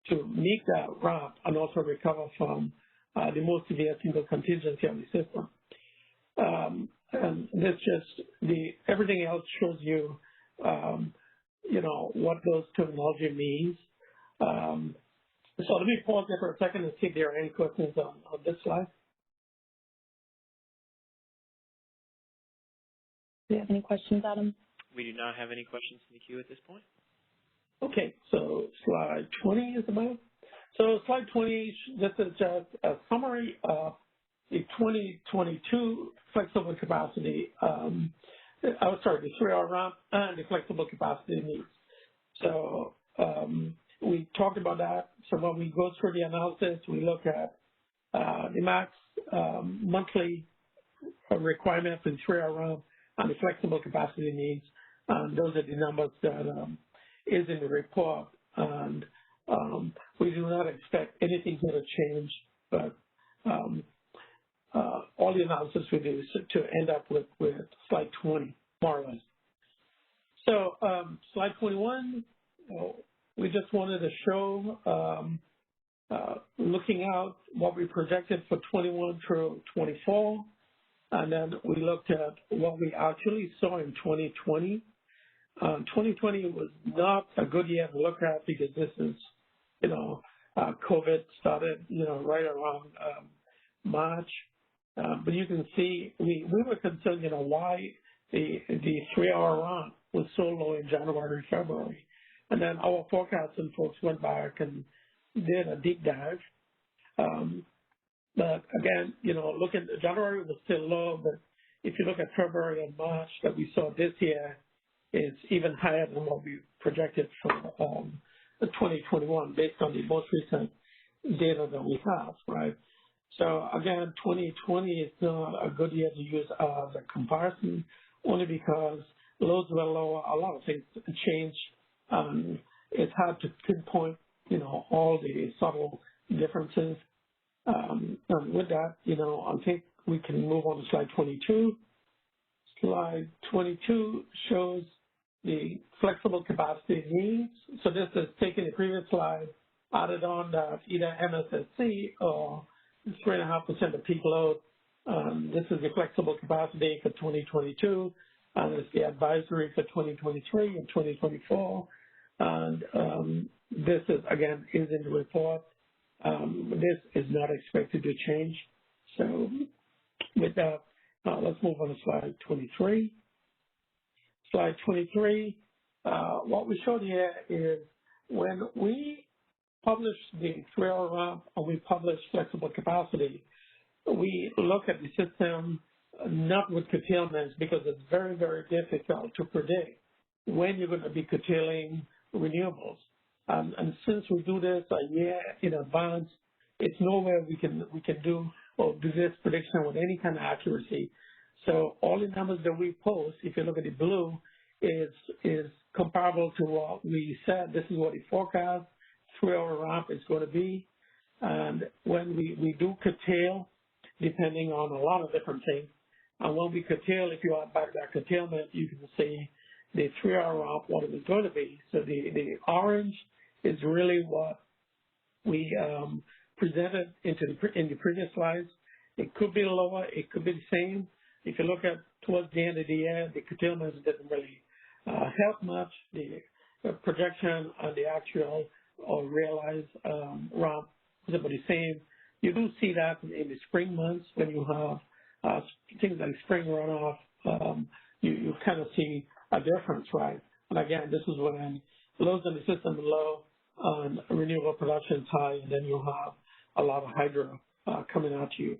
to meet that ramp and also recover from the most severe single contingency of the system. And this just, everything else shows you, what those terminology means. So let me pause there for a second and see if there are any questions on this slide. Do you have any questions, Adam? We do not have any questions in the queue at this point. Okay, so slide 20 is about. So slide 20, this is just a summary of the 2022 flexible capacity, the 3-hour ramp and the flexible capacity needs. So we talked about that. So when we go through the analysis, we look at the max monthly requirement for the 3-hour ramp and the flexible capacity needs. And those are the numbers that is in the report. And we do not expect anything here to change, but all the analysis we do is to end up with slide 20, more or less. So slide 21, we just wanted to show, looking out what we projected for 21 through 24, and then we looked at what we actually saw in 2020. 2020 was not a good year to look at because this is, COVID started, right around March. But you can see we were concerned, why the 3-hour ramp was so low in January, February. And then our forecasting folks went back and did a deep dive. But again, looking, January was still low, but if you look at February and March that we saw this year, it's even higher than what we projected for 2021 based on the most recent data that we have, right? So again, 2020 is not a good year to use as a comparison, only because loads were lower, a lot of things changed. It's hard to pinpoint, all the subtle differences. And with that, I think we can move on to slide 22. Slide 22 shows the flexible capacity needs. So this is taking the previous slide, added on that either MSSC or 3.5% of peak load. This is the flexible capacity for 2022, and it's the advisory for 2023 and 2024. And this is, again, is in the report. This is not expected to change. So with that, let's move on to slide 23. Slide 23, what we showed here is when we publish the 3-hour ramp and we publish flexible capacity, we look at the system not with curtailments because it's very, very difficult to predict when you're going to be curtailing renewables. And since we do this a year in advance, it's nowhere we can do or do this prediction with any kind of accuracy. So all the numbers that we post, if you look at the blue, is comparable to what we said. This is what the forecast 3-hour ramp is going to be. And when we do curtail, depending on a lot of different things, and when we curtail, if you add back that curtailment, you can see the 3-hour ramp, what it is going to be. So the orange is really what we presented in the previous slides. It could be lower, it could be the same. If you look at towards the end of the year, the curtailments didn't really help much. The projection and the actual or realized ramp is about the same. You do see that in the spring months when you have things like spring runoff. You kind of see a difference, right? And again, this is when loads in the system are low and renewable production is high, and then you have a lot of hydro coming at you.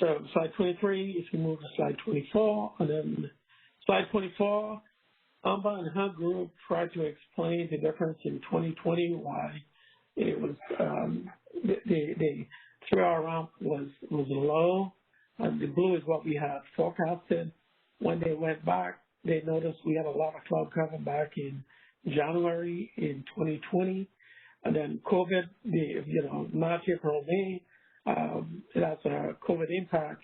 So slide 23, if you move to slide 24, and then slide 24, Amba and her group tried to explain the difference in 2020, why it was the 3-hour ramp was low, and the blue is what we had forecasted. When they went back, they noticed we had a lot of cloud cover back in January in 2020, and then COVID, March, April, May, it has a COVID impact.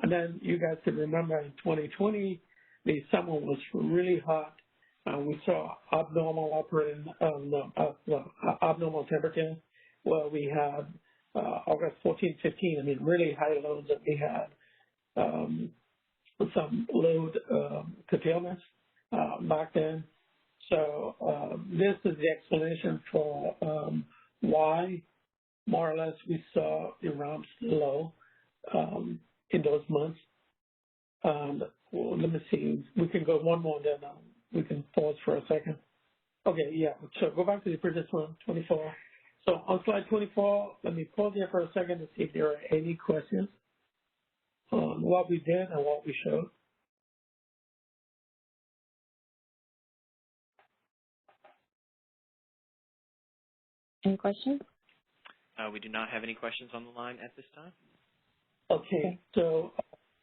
And then you guys can remember in 2020, the summer was really hot. We saw abnormal abnormal temperature where we had August 14, 15, I mean, really high loads that we had. Some load curtailments back then. So this is the explanation for why, more or less, we saw the ramps low in those months. Well, let me see. We can go one more, then we can pause for a second. Okay, yeah. So go back to the previous one, 24. So on slide 24, let me pause here for a second to see if there are any questions on what we did and what we showed. Any questions? We do not have any questions on the line at this time. Okay, so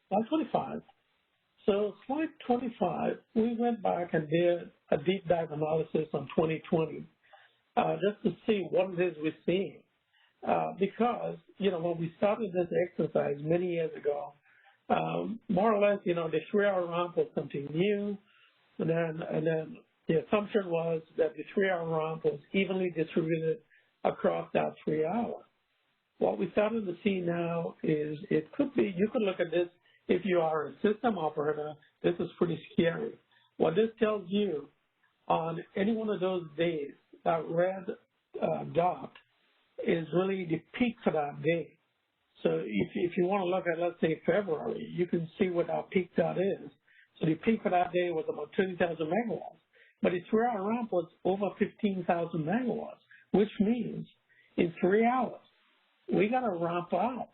slide 25. So slide 25, we went back and did a deep dive analysis on 2020 just to see what it is we're seeing. Because, when we started this exercise many years ago, more or less, the 3-hour ramp was something new. And then the assumption was that the 3-hour ramp was evenly distributed across that 3 hours. What we started to see now is it could be, you could look at this, if you are a system operator, this is pretty scary. What this tells you, on any one of those days, that red dot is really the peak for that day. So if you want to look at, let's say, February, you can see what our peak dot is. So the peak for that day was about 30,000 megawatts. But the 3-hour ramp was over 15,000 megawatts, which means in 3 hours, we got to ramp up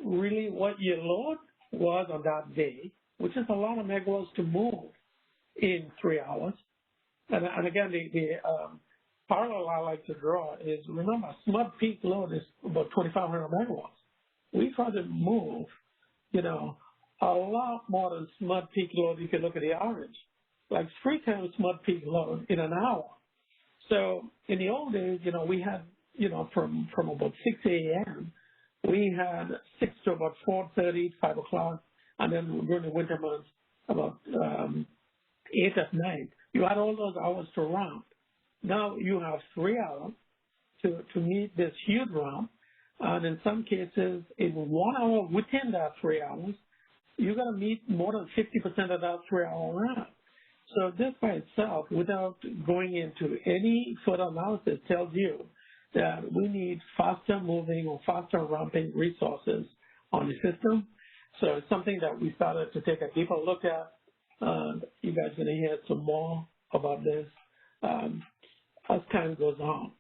really what your load was on that day, which is a lot of megawatts to move in 3 hours. And again, the parallel I like to draw is, remember, SMUD peak load is about 2,500 megawatts. We try to move, a lot more than SMUD peak load. You can look at the orange, like 3 times SMUD peak load in an hour. So in the old days, we had, from about 6 a.m., we had 6 to about 4:30, 5 o'clock, and then during the winter months, about 8 at night. You had all those hours to ramp. Now you have 3 hours to meet this huge ramp, and in some cases, in 1 hour within that 3 hours, you got to meet more than 50% of that 3-hour ramp. So this by itself, without going into any further analysis, tells you that we need faster moving or faster ramping resources on the system. So it's something that we started to take a deeper look at. You guys are going to hear some more about this as time goes on.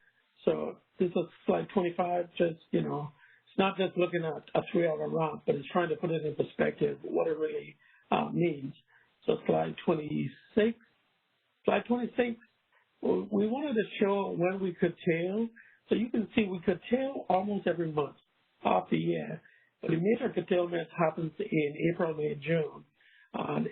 So this is slide 25, just, it's not just looking at a 3-hour ramp, but it's trying to put it in perspective what it really means. So slide 26. Slide 26, we wanted to show when we curtail. So you can see we curtail almost every month of the year. But the major curtailment happens in April, May, June.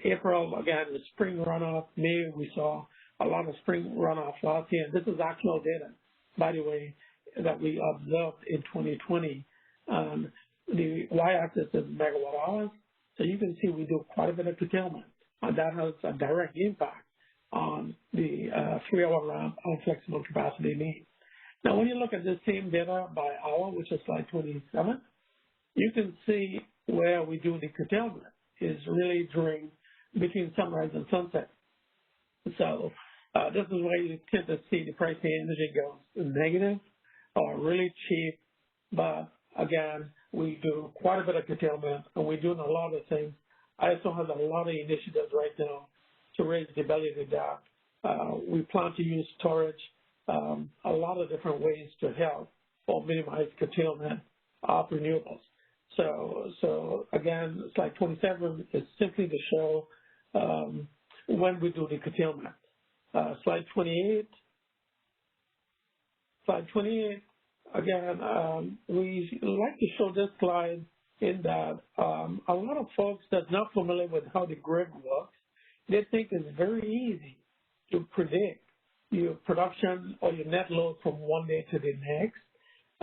April, again, the spring runoff. May, we saw a lot of spring runoff last year. This is actual data, by the way, that we observed in 2020. The y-axis is megawatt hours. So you can see we do quite a bit of curtailment. And that has a direct impact on the 3-hour ramp on flexible capacity needs. Now, when you look at the same data by hour, which is slide 27, you can see where we do the curtailment is really between sunrise and sunset. So this is where you tend to see the price of energy go negative or really cheap. But again, we do quite a bit of curtailment, and we're doing a lot of things. ISO has a lot of initiatives right now to raise the ability to adapt. We plan to use storage, a lot of different ways to help or minimize curtailment of renewables. So again, slide 27 is simply to show when we do the curtailment. Slide 28. Slide 28, again, we like to show this slide in that a lot of folks that's not familiar with how the grid works, they think it's very easy to predict your production or your net load from one day to the next.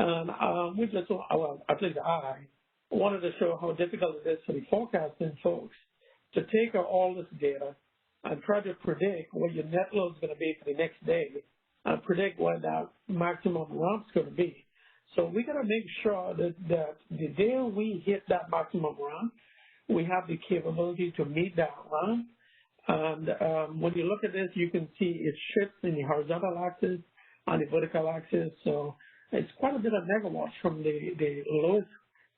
And we just, well, at least I wanted to show how difficult it is for the forecasting folks to take all this data and try to predict what your net load is going to be for the next day and predict what that maximum ramp is going to be. So we got to make sure that the day we hit that maximum ramp, we have the capability to meet that ramp. And when you look at this, you can see it shifts in the horizontal axis and the vertical axis. So it's quite a bit of megawatts from the lowest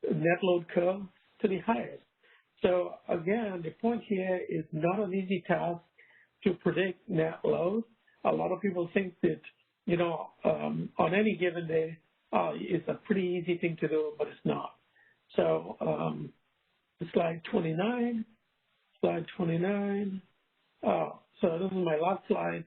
net load curve to the highest. So again, the point here is not an easy task to predict net load. A lot of people think that, on any given day, it's a pretty easy thing to do, but it's not. So slide 29. So this is my last slide.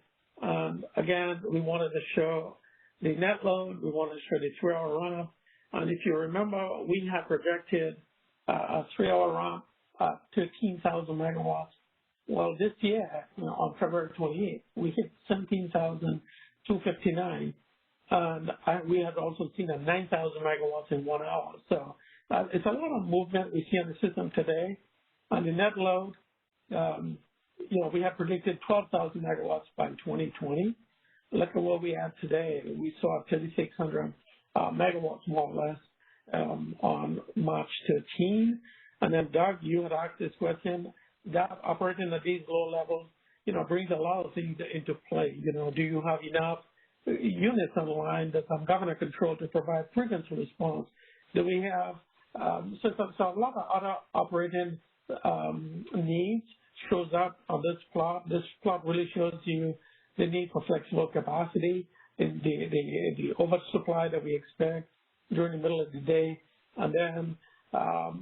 Again, we wanted to show the net load. We wanted to show the 3-hour ramp. And if you remember, we had projected a 3-hour ramp at 13,000 megawatts. Well, this year, on February 28th, we hit 17,259. And we had also seen a 9,000 megawatts in 1 hour. So it's a lot of movement we see on the system today. On the net load, we had predicted 12,000 megawatts by 2020. Look at what we have today. We saw 3,600 megawatts more or less on March 13. And then, Doug, you had asked this question. That operating at these low levels, brings a lot of things into play. Do you have enough units on the line that have governor control to provide frequency response? Do we have so a lot of other operating needs shows up on this plot. This plot really shows you the need for flexible capacity, the oversupply that we expect during the middle of the day. And then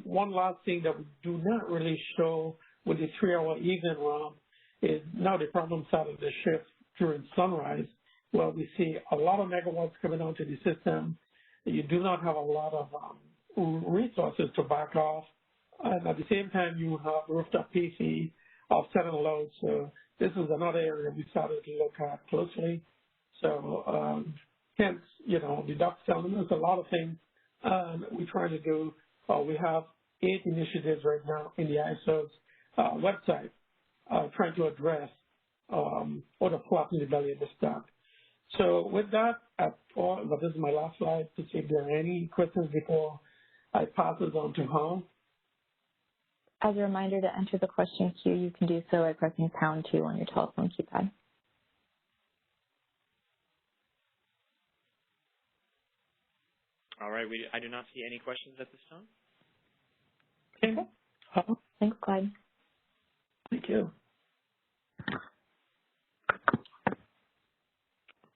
one last thing that we do not really show with the 3-hour evening ramp is now the problem started to shift during sunrise, where we see a lot of megawatts coming onto the system. You do not have a lot of resources to back off. And at the same time, you have rooftop PC offsetting loads. So this is another area we started to look at closely. So hence, the doc's telling us a lot of things we're trying to do. We have 8 initiatives right now in the ISO's website trying to address or the plot in the belly of the stock. So with that, but this is my last slide to see if there are any questions before I pass this on to Hong. As a reminder, to enter the question queue, you can do so by pressing #2 on your telephone keypad. All right, I do not see any questions at this time. Okay. Thanks, Clyde. Thank you.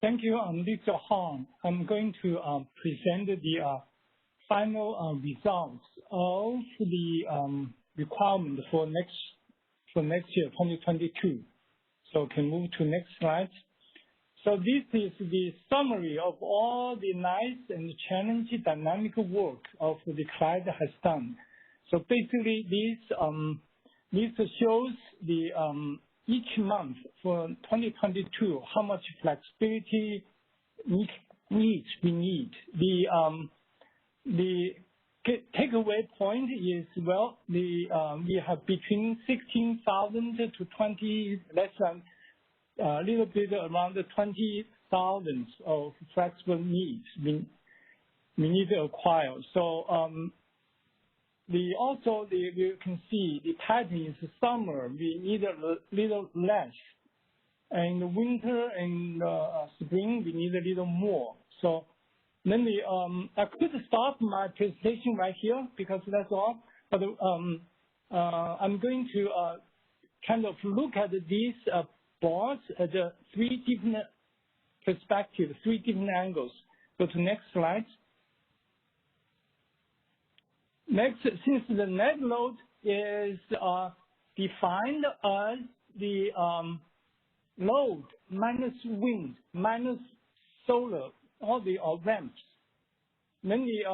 Thank you, This is Hong. I'm going to present the final results of the requirement for next year, 2022. So can move to next slide. So this is the summary of all the nice and challenging dynamic work of the client has done. So basically, this shows the each month for 2022 how much flexibility needs we need. The takeaway point is, well, we have between 16,000 to 20, less than a little bit around the 20,000 of flexible needs we need to acquire. So you can see the pattern is summer we need a little less, and winter and spring we need a little more. So then I could stop my presentation right here because that's all. But I'm going to kind of look at these boards at the 3 different perspectives, 3 different angles. Go to next slide. Next, since the net load is defined as the load minus wind minus solar, all the ramps, then we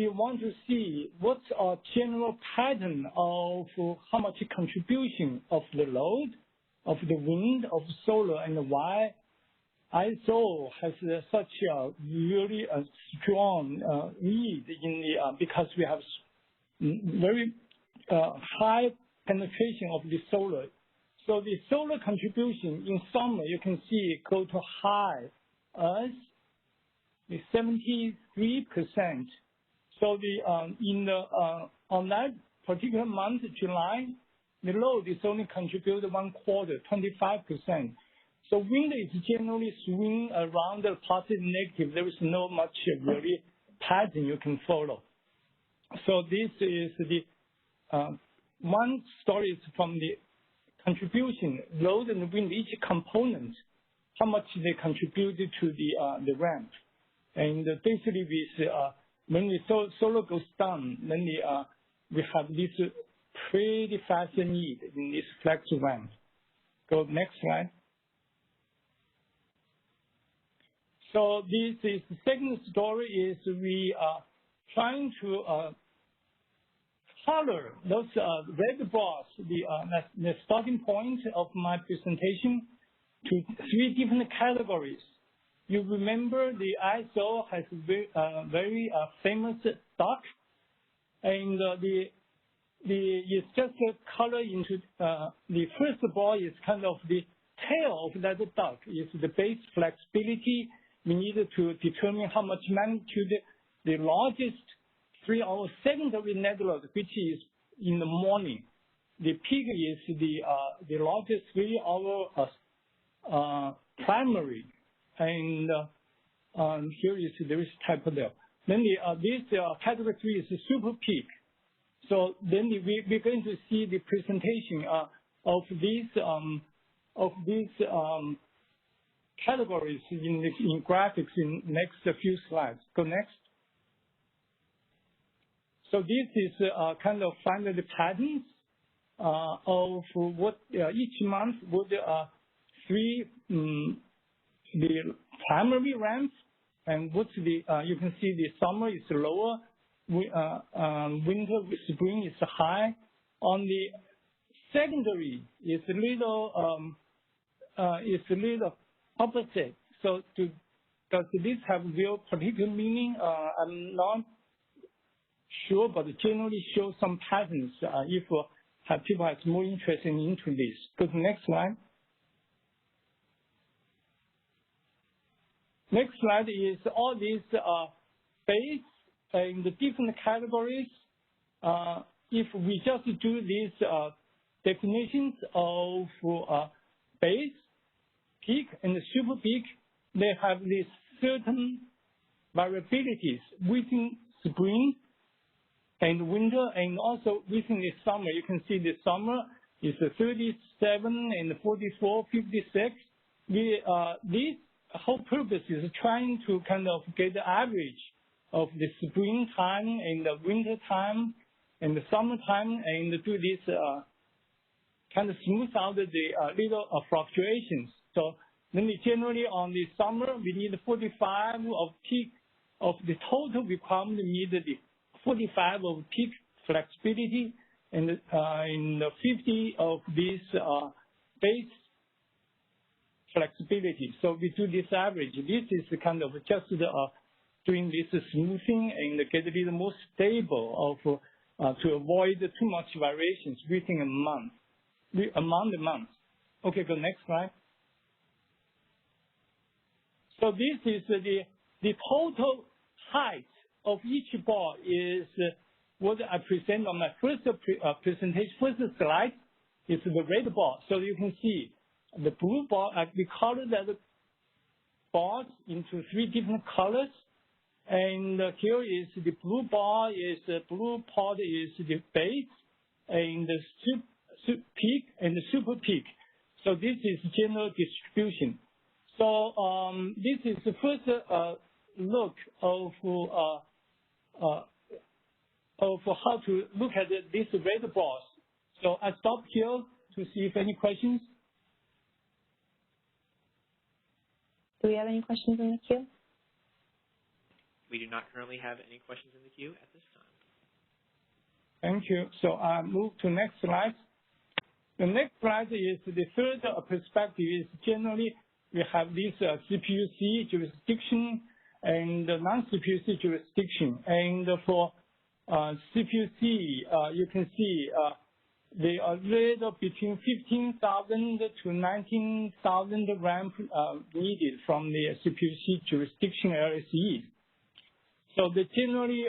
want to see what's a general pattern of how much contribution of the load, of the wind, of solar, and why ISO has such a really strong need in the because we have very high penetration of the solar. So the solar contribution in summer, you can see it go to high as the 73%. So the in the on that particular month, July, the load is only contributed 1/4, 25%. So winter is generally swing around the positive negative. There is no much really pattern you can follow. So this is the one story is from the contribution, load and wind, each component, how much they contributed to the ramp. And basically with, when the solar goes down, then we have this pretty fast need in this flex ramp. Go next slide. So this is the second story is we are trying to color those red bars, the starting point of my presentation, to 3 different categories. You remember the ISO has very famous duck, and it's just a color into the first bar is kind of the tail of that duck is the base flexibility. We needed to determine how much magnitude the largest 3-hour secondary net load, which is in the morning. The peak is the largest 3-hour primary, and here is there is typo there. Then this category 3 is the super peak. So then we're going to see the presentation of these categories in graphics in next few slides. Go next. So this is kind of find the patterns of what each month would 3 the primary ramps, and what's the you can see the summer is lower, winter spring is high. On the secondary is a little opposite. So does this have real particular meaning? I'm not sure, but it generally shows some patterns if people have more interest into this. Go to the next slide. Next slide is all these base in the different categories. If we just do these definitions of base, peak, and super peak, they have these certain variabilities within spring and winter, and also within the summer. You can see the summer is 37 and 44, 56. This whole purpose is trying to kind of get the average of the springtime and the winter time and the summertime, and do this kind of smooth out the little fluctuations. So then generally on the summer, we need 45 of peak of the total requirement, we need the 45 of peak flexibility, and in 50 of this base flexibility. So we do this average. This is kind of just doing this smoothing and get a little more stable of to avoid too much variations within a month, among the months. Okay, go next slide. So this is the total height of each bar is what I present on my first presentation. First slide is the red bar. So you can see the blue bar. We colored that bars into 3 different colors. And here is the blue bar, is the blue part is the base, and the peak and the super peak. So this is general distribution. So this is the first look of how to look at these red bars. So I stop here to see if any questions. Do we have any questions in the queue? We do not currently have any questions in the queue at this time. Thank you. So I move to next slide. The next slide is the third perspective is generally we have this CPUC jurisdiction and non-CPUC jurisdiction. And for CPUC, you can see they are rate between 15,000 to 19,000 RAM needed from the CPUC jurisdiction LSE. So they generally,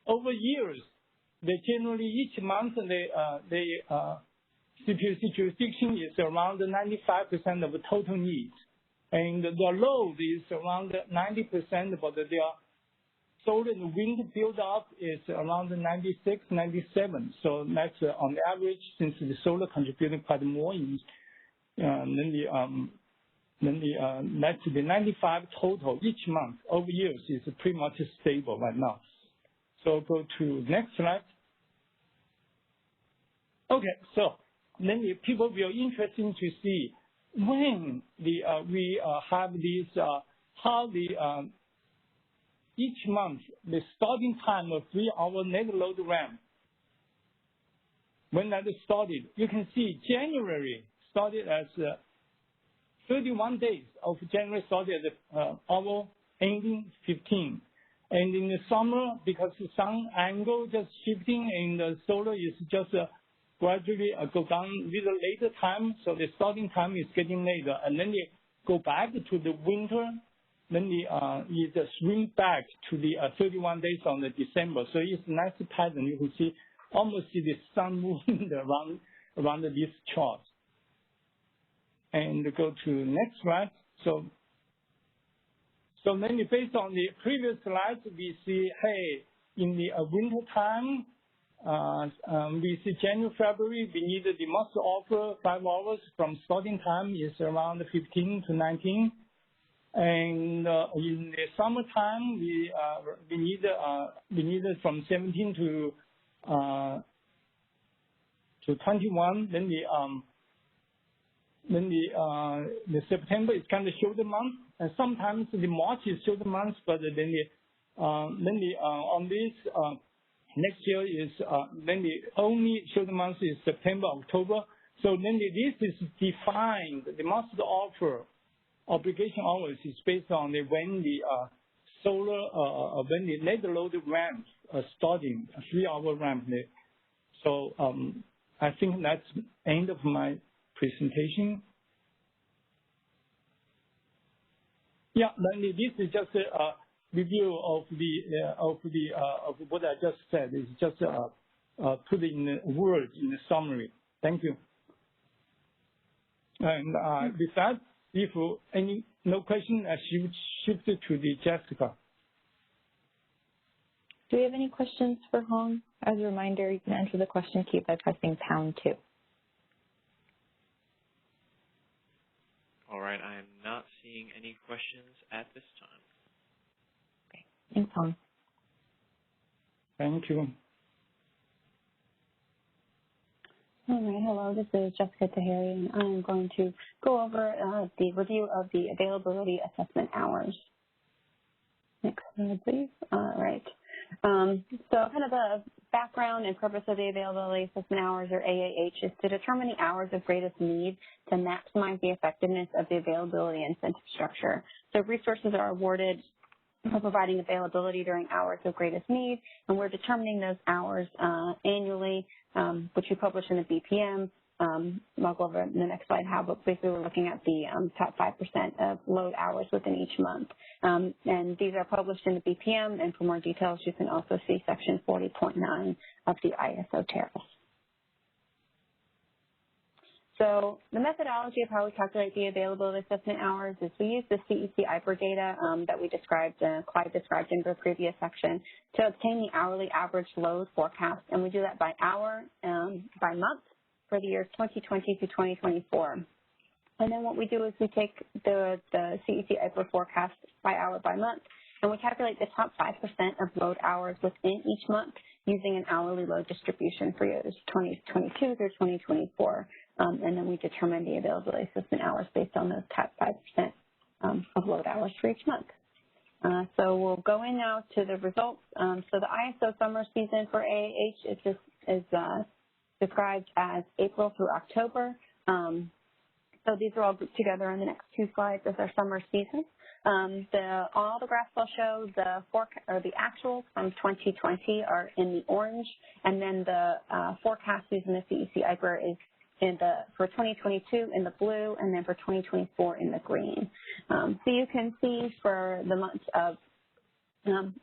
over years, they generally each month CPUC jurisdiction is around 95% of the total needs. And the load is around 90%, but their solar and wind build-up is around 96, 97. So that's on average, since the solar contributing quite more, that's the 95 total each month over years is pretty much stable right now. So go to next slide. Okay, so then the people will be interesting to see when we have this, how the each month the starting time of 3-hour net load RAM. When that started, you can see January started as 31 days of January started at hour ending 15. And in the summer, because the sun angle just shifting and the solar is just gradually go down with a later time, so the starting time is getting later. And then they go back to the winter, then you swing back to the 31 days on the December. So it's a nice pattern. You can see almost see the sun moving around this chart. And go to next slide. So then based on the previous slides, we see, hey, in the winter time, we see January, February, we need the most offer 5 hours from starting time is around 15 to 19. And in the summertime, we need from 17 to 21. Then the September is kind of shorter month, and sometimes the March is shorter month, but then on this next year is then the only shorter month is September, October. So then this is defined. The master offer obligation hours is based on when the solar when the net load ramp starting 3-hour ramp. So I think that's the end of my presentation. Yeah, then this is just a review of what I just said. It's just put in words in the summary. Thank you. And with that, if no question, I should shift it to the Jessica. Do we have any questions for Hong? As a reminder, you can enter the question queue by pressing #2. All right, I am not seeing any questions at this time. Okay, thanks, Hong. Thank you. All right, hello, this is Jessica Tahiri, and I'm going to go over the review of the availability assessment hours. Next slide, please. All right. So kind of the background and purpose of the availability assessment hours, or AAH, is to determine the hours of greatest need to maximize the effectiveness of the availability incentive structure. So resources are awarded for providing availability during hours of greatest need, and we're determining those hours annually, which we publish in the BPM. I'll go over in the next slide how, but basically we're looking at the top 5% of load hours within each month. And these are published in the BPM, and for more details, you can also see section 40.9 of the ISO tariff. So the methodology of how we calculate the availability assessment hours is we use the CEC IPER data that we described, Clyde described in the previous section, to obtain the hourly average load forecast, and we do that by hour, by month, for the years 2020 to 2024. And then what we do is we take the CEC IPER forecast by hour by month, and we calculate the top 5% of load hours within each month using an hourly load distribution for years 2022 through 2024. And then we determine the availability assessment hours based on those top 5% of load hours for each month. So we'll go in now to the results. So the ISO summer season for AAH is described as April through October. So these are all grouped together on the next two slides as our summer season. All the graphs I'll show, the actuals from 2020 are in the orange, and then the forecast using the CEC IGRA is for 2022 in the blue, and then for 2024 in the green. So you can see for the months of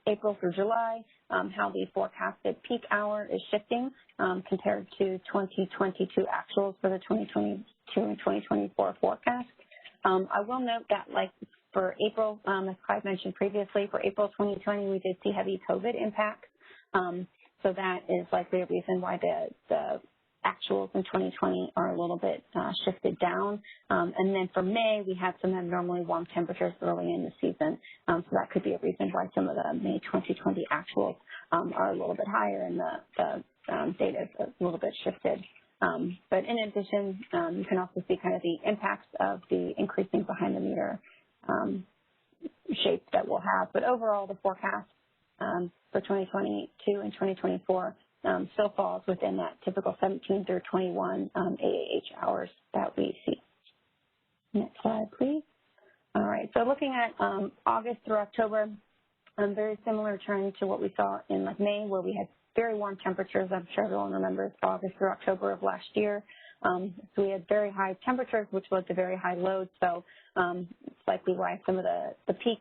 April through July, how the forecasted peak hour is shifting compared to 2022 actuals for the 2022 and 2024 forecast. I will note that, like for April, as Clive mentioned previously, for April 2020, we did see heavy COVID impacts. So that is likely a reason why the actuals in 2020 are a little bit shifted down. And then for May, we had some abnormally warm temperatures early in the season. So that could be a reason why some of the May 2020 actuals are a little bit higher and the data is a little bit shifted. But in addition, you can also see kind of the impacts of the increasing behind the meter shape that we'll have. But overall, the forecast for 2022 and 2024 still falls within that typical 17 through 21 AAH hours that we see. Next slide, please. All right, so looking at August through October, very similar trend to what we saw in like May, where we had very warm temperatures. I'm sure everyone remembers August through October of last year. So we had very high temperatures, which led to very high loads. So it's likely why some of the peak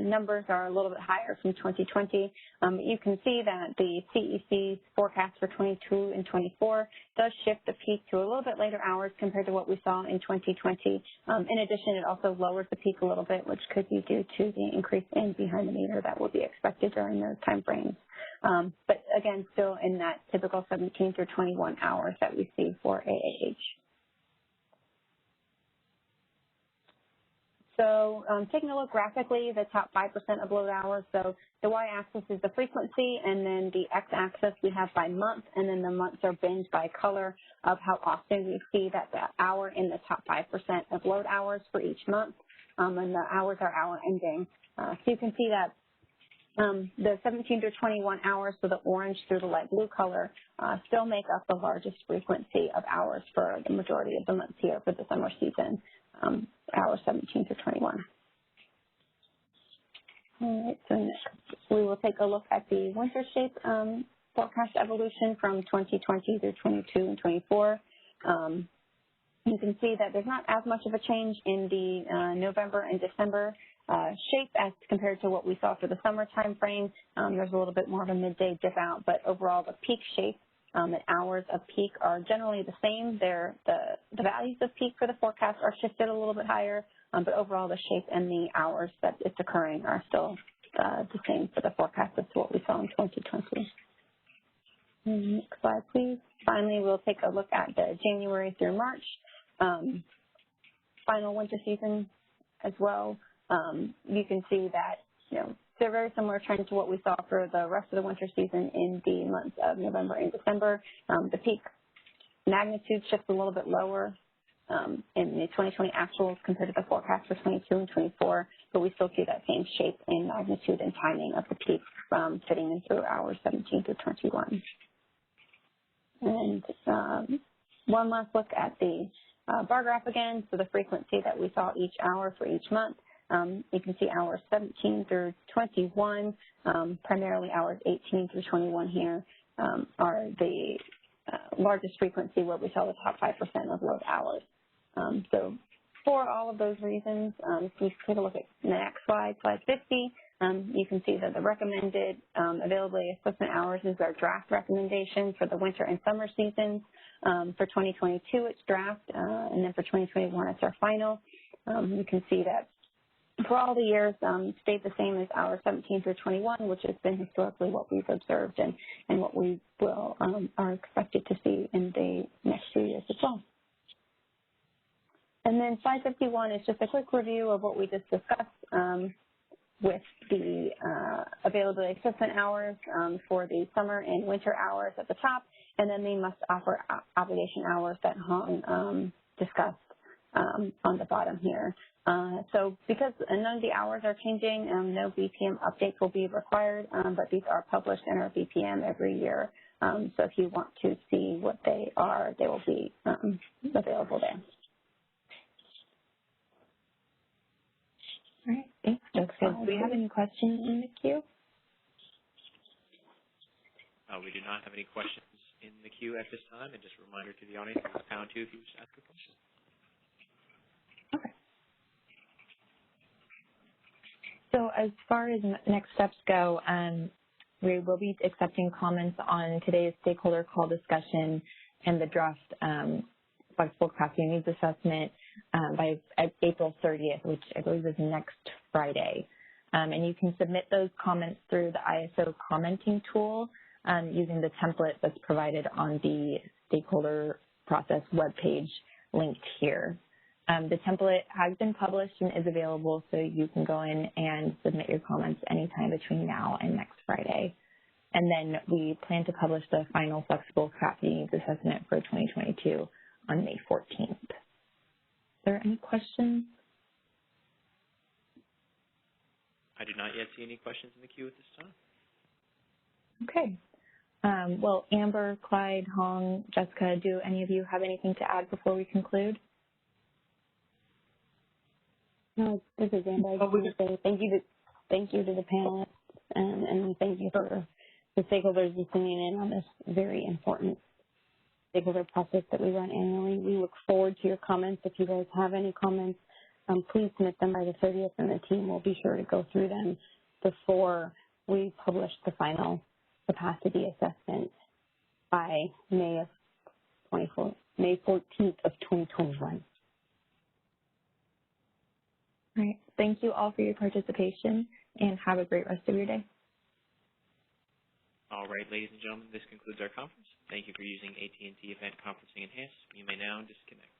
numbers are a little bit higher from 2020. You can see that the CEC's forecast for 22 and 24 does shift the peak to a little bit later hours compared to what we saw in 2020. In addition, it also lowers the peak a little bit, which could be due to the increase in behind the meter that will be expected during those time frames. But again, still in that typical 17 through 21 hours that we see for AAH. So taking a look graphically, the top 5% of load hours. So the y-axis is the frequency, and then the x-axis we have by month, and then the months are binged by color of how often we see that the hour in the top 5% of load hours for each month, and the hours are hour ending. So you can see that the 17 to 21 hours, so the orange through the light blue color, still make up the largest frequency of hours for the majority of the months here for the summer season, hours 17 to 21. All right, so next we will take a look at the winter shape forecast evolution from 2020 through 22 and 24. You can see that there's not as much of a change in the November and December shape as compared to what we saw for the summer time frame. There's a little bit more of a midday dip out, but overall the peak shape and hours of peak are generally the same. The values of peak for the forecast are shifted a little bit higher, but overall the shape and the hours that it's occurring are still the same for the forecast as to what we saw in 2020. Next slide, please. Finally, we'll take a look at the January through March final winter season as well. You can see that, they're very similar trends to what we saw for the rest of the winter season in the months of November and December. The peak magnitude shifts a little bit lower in the 2020 actuals compared to the forecast for 22 and 24, but we still see that same shape in magnitude and timing of the peak fitting in through hours 17 to 21. And one last look at the bar graph again, so the frequency that we saw each hour for each month. You can see hours 17 through 21, primarily hours 18 through 21 here, are the largest frequency where we saw the top 5% of load hours. So for all of those reasons, if we take a look at the next slide, slide 50, you can see that the recommended availability assessment hours is our draft recommendation for the winter and summer seasons. For 2022, it's draft, and then for 2021, it's our final. You can see that for all the years, stayed the same as hours 17 through 21, which has been historically what we've observed and what we will are expected to see in the next few years as well. And then slide 51 is just a quick review of what we just discussed with the availability assessment hours for the summer and winter hours at the top, and then the must offer obligation hours that Hong discussed on the bottom here. So because none of the hours are changing, no BPM updates will be required, but these are published in our BPM every year. So if you want to see what they are, they will be available there. Thanks, Jessica. Do we have any questions in the queue? We do not have any questions in the queue at this time. And just a reminder to the audience, it's pound 2 if you wish to ask a question. Okay. So as far as next steps go, we will be accepting comments on today's stakeholder call discussion and the draft flexible capacity needs assessment by April 30th, which I believe is next Friday. And you can submit those comments through the ISO commenting tool using the template that's provided on the stakeholder process webpage linked here. The template has been published and is available, so you can go in and submit your comments anytime between now and next Friday. And then we plan to publish the final flexible capacity needs assessment for 2022 on May 14th. Are there any questions? I do not yet see any questions in the queue at this time. Okay. Well, Amber, Clyde, Hong, Jessica, do any of you have anything to add before we conclude? No, this is Amber. I just want to say thank you to the panelists, and thank you for the stakeholders listening in on this very important stakeholder process that we run annually. We look forward to your comments. If you guys have any comments, please submit them by the 30th, and the team will be sure to go through them before we publish the final capacity assessment by May 14th of 2021. All right. Thank you all for your participation, and have a great rest of your day. All right, ladies and gentlemen, this concludes our conference. Thank you for using AT&T Event Conferencing Enhanced. You may now disconnect.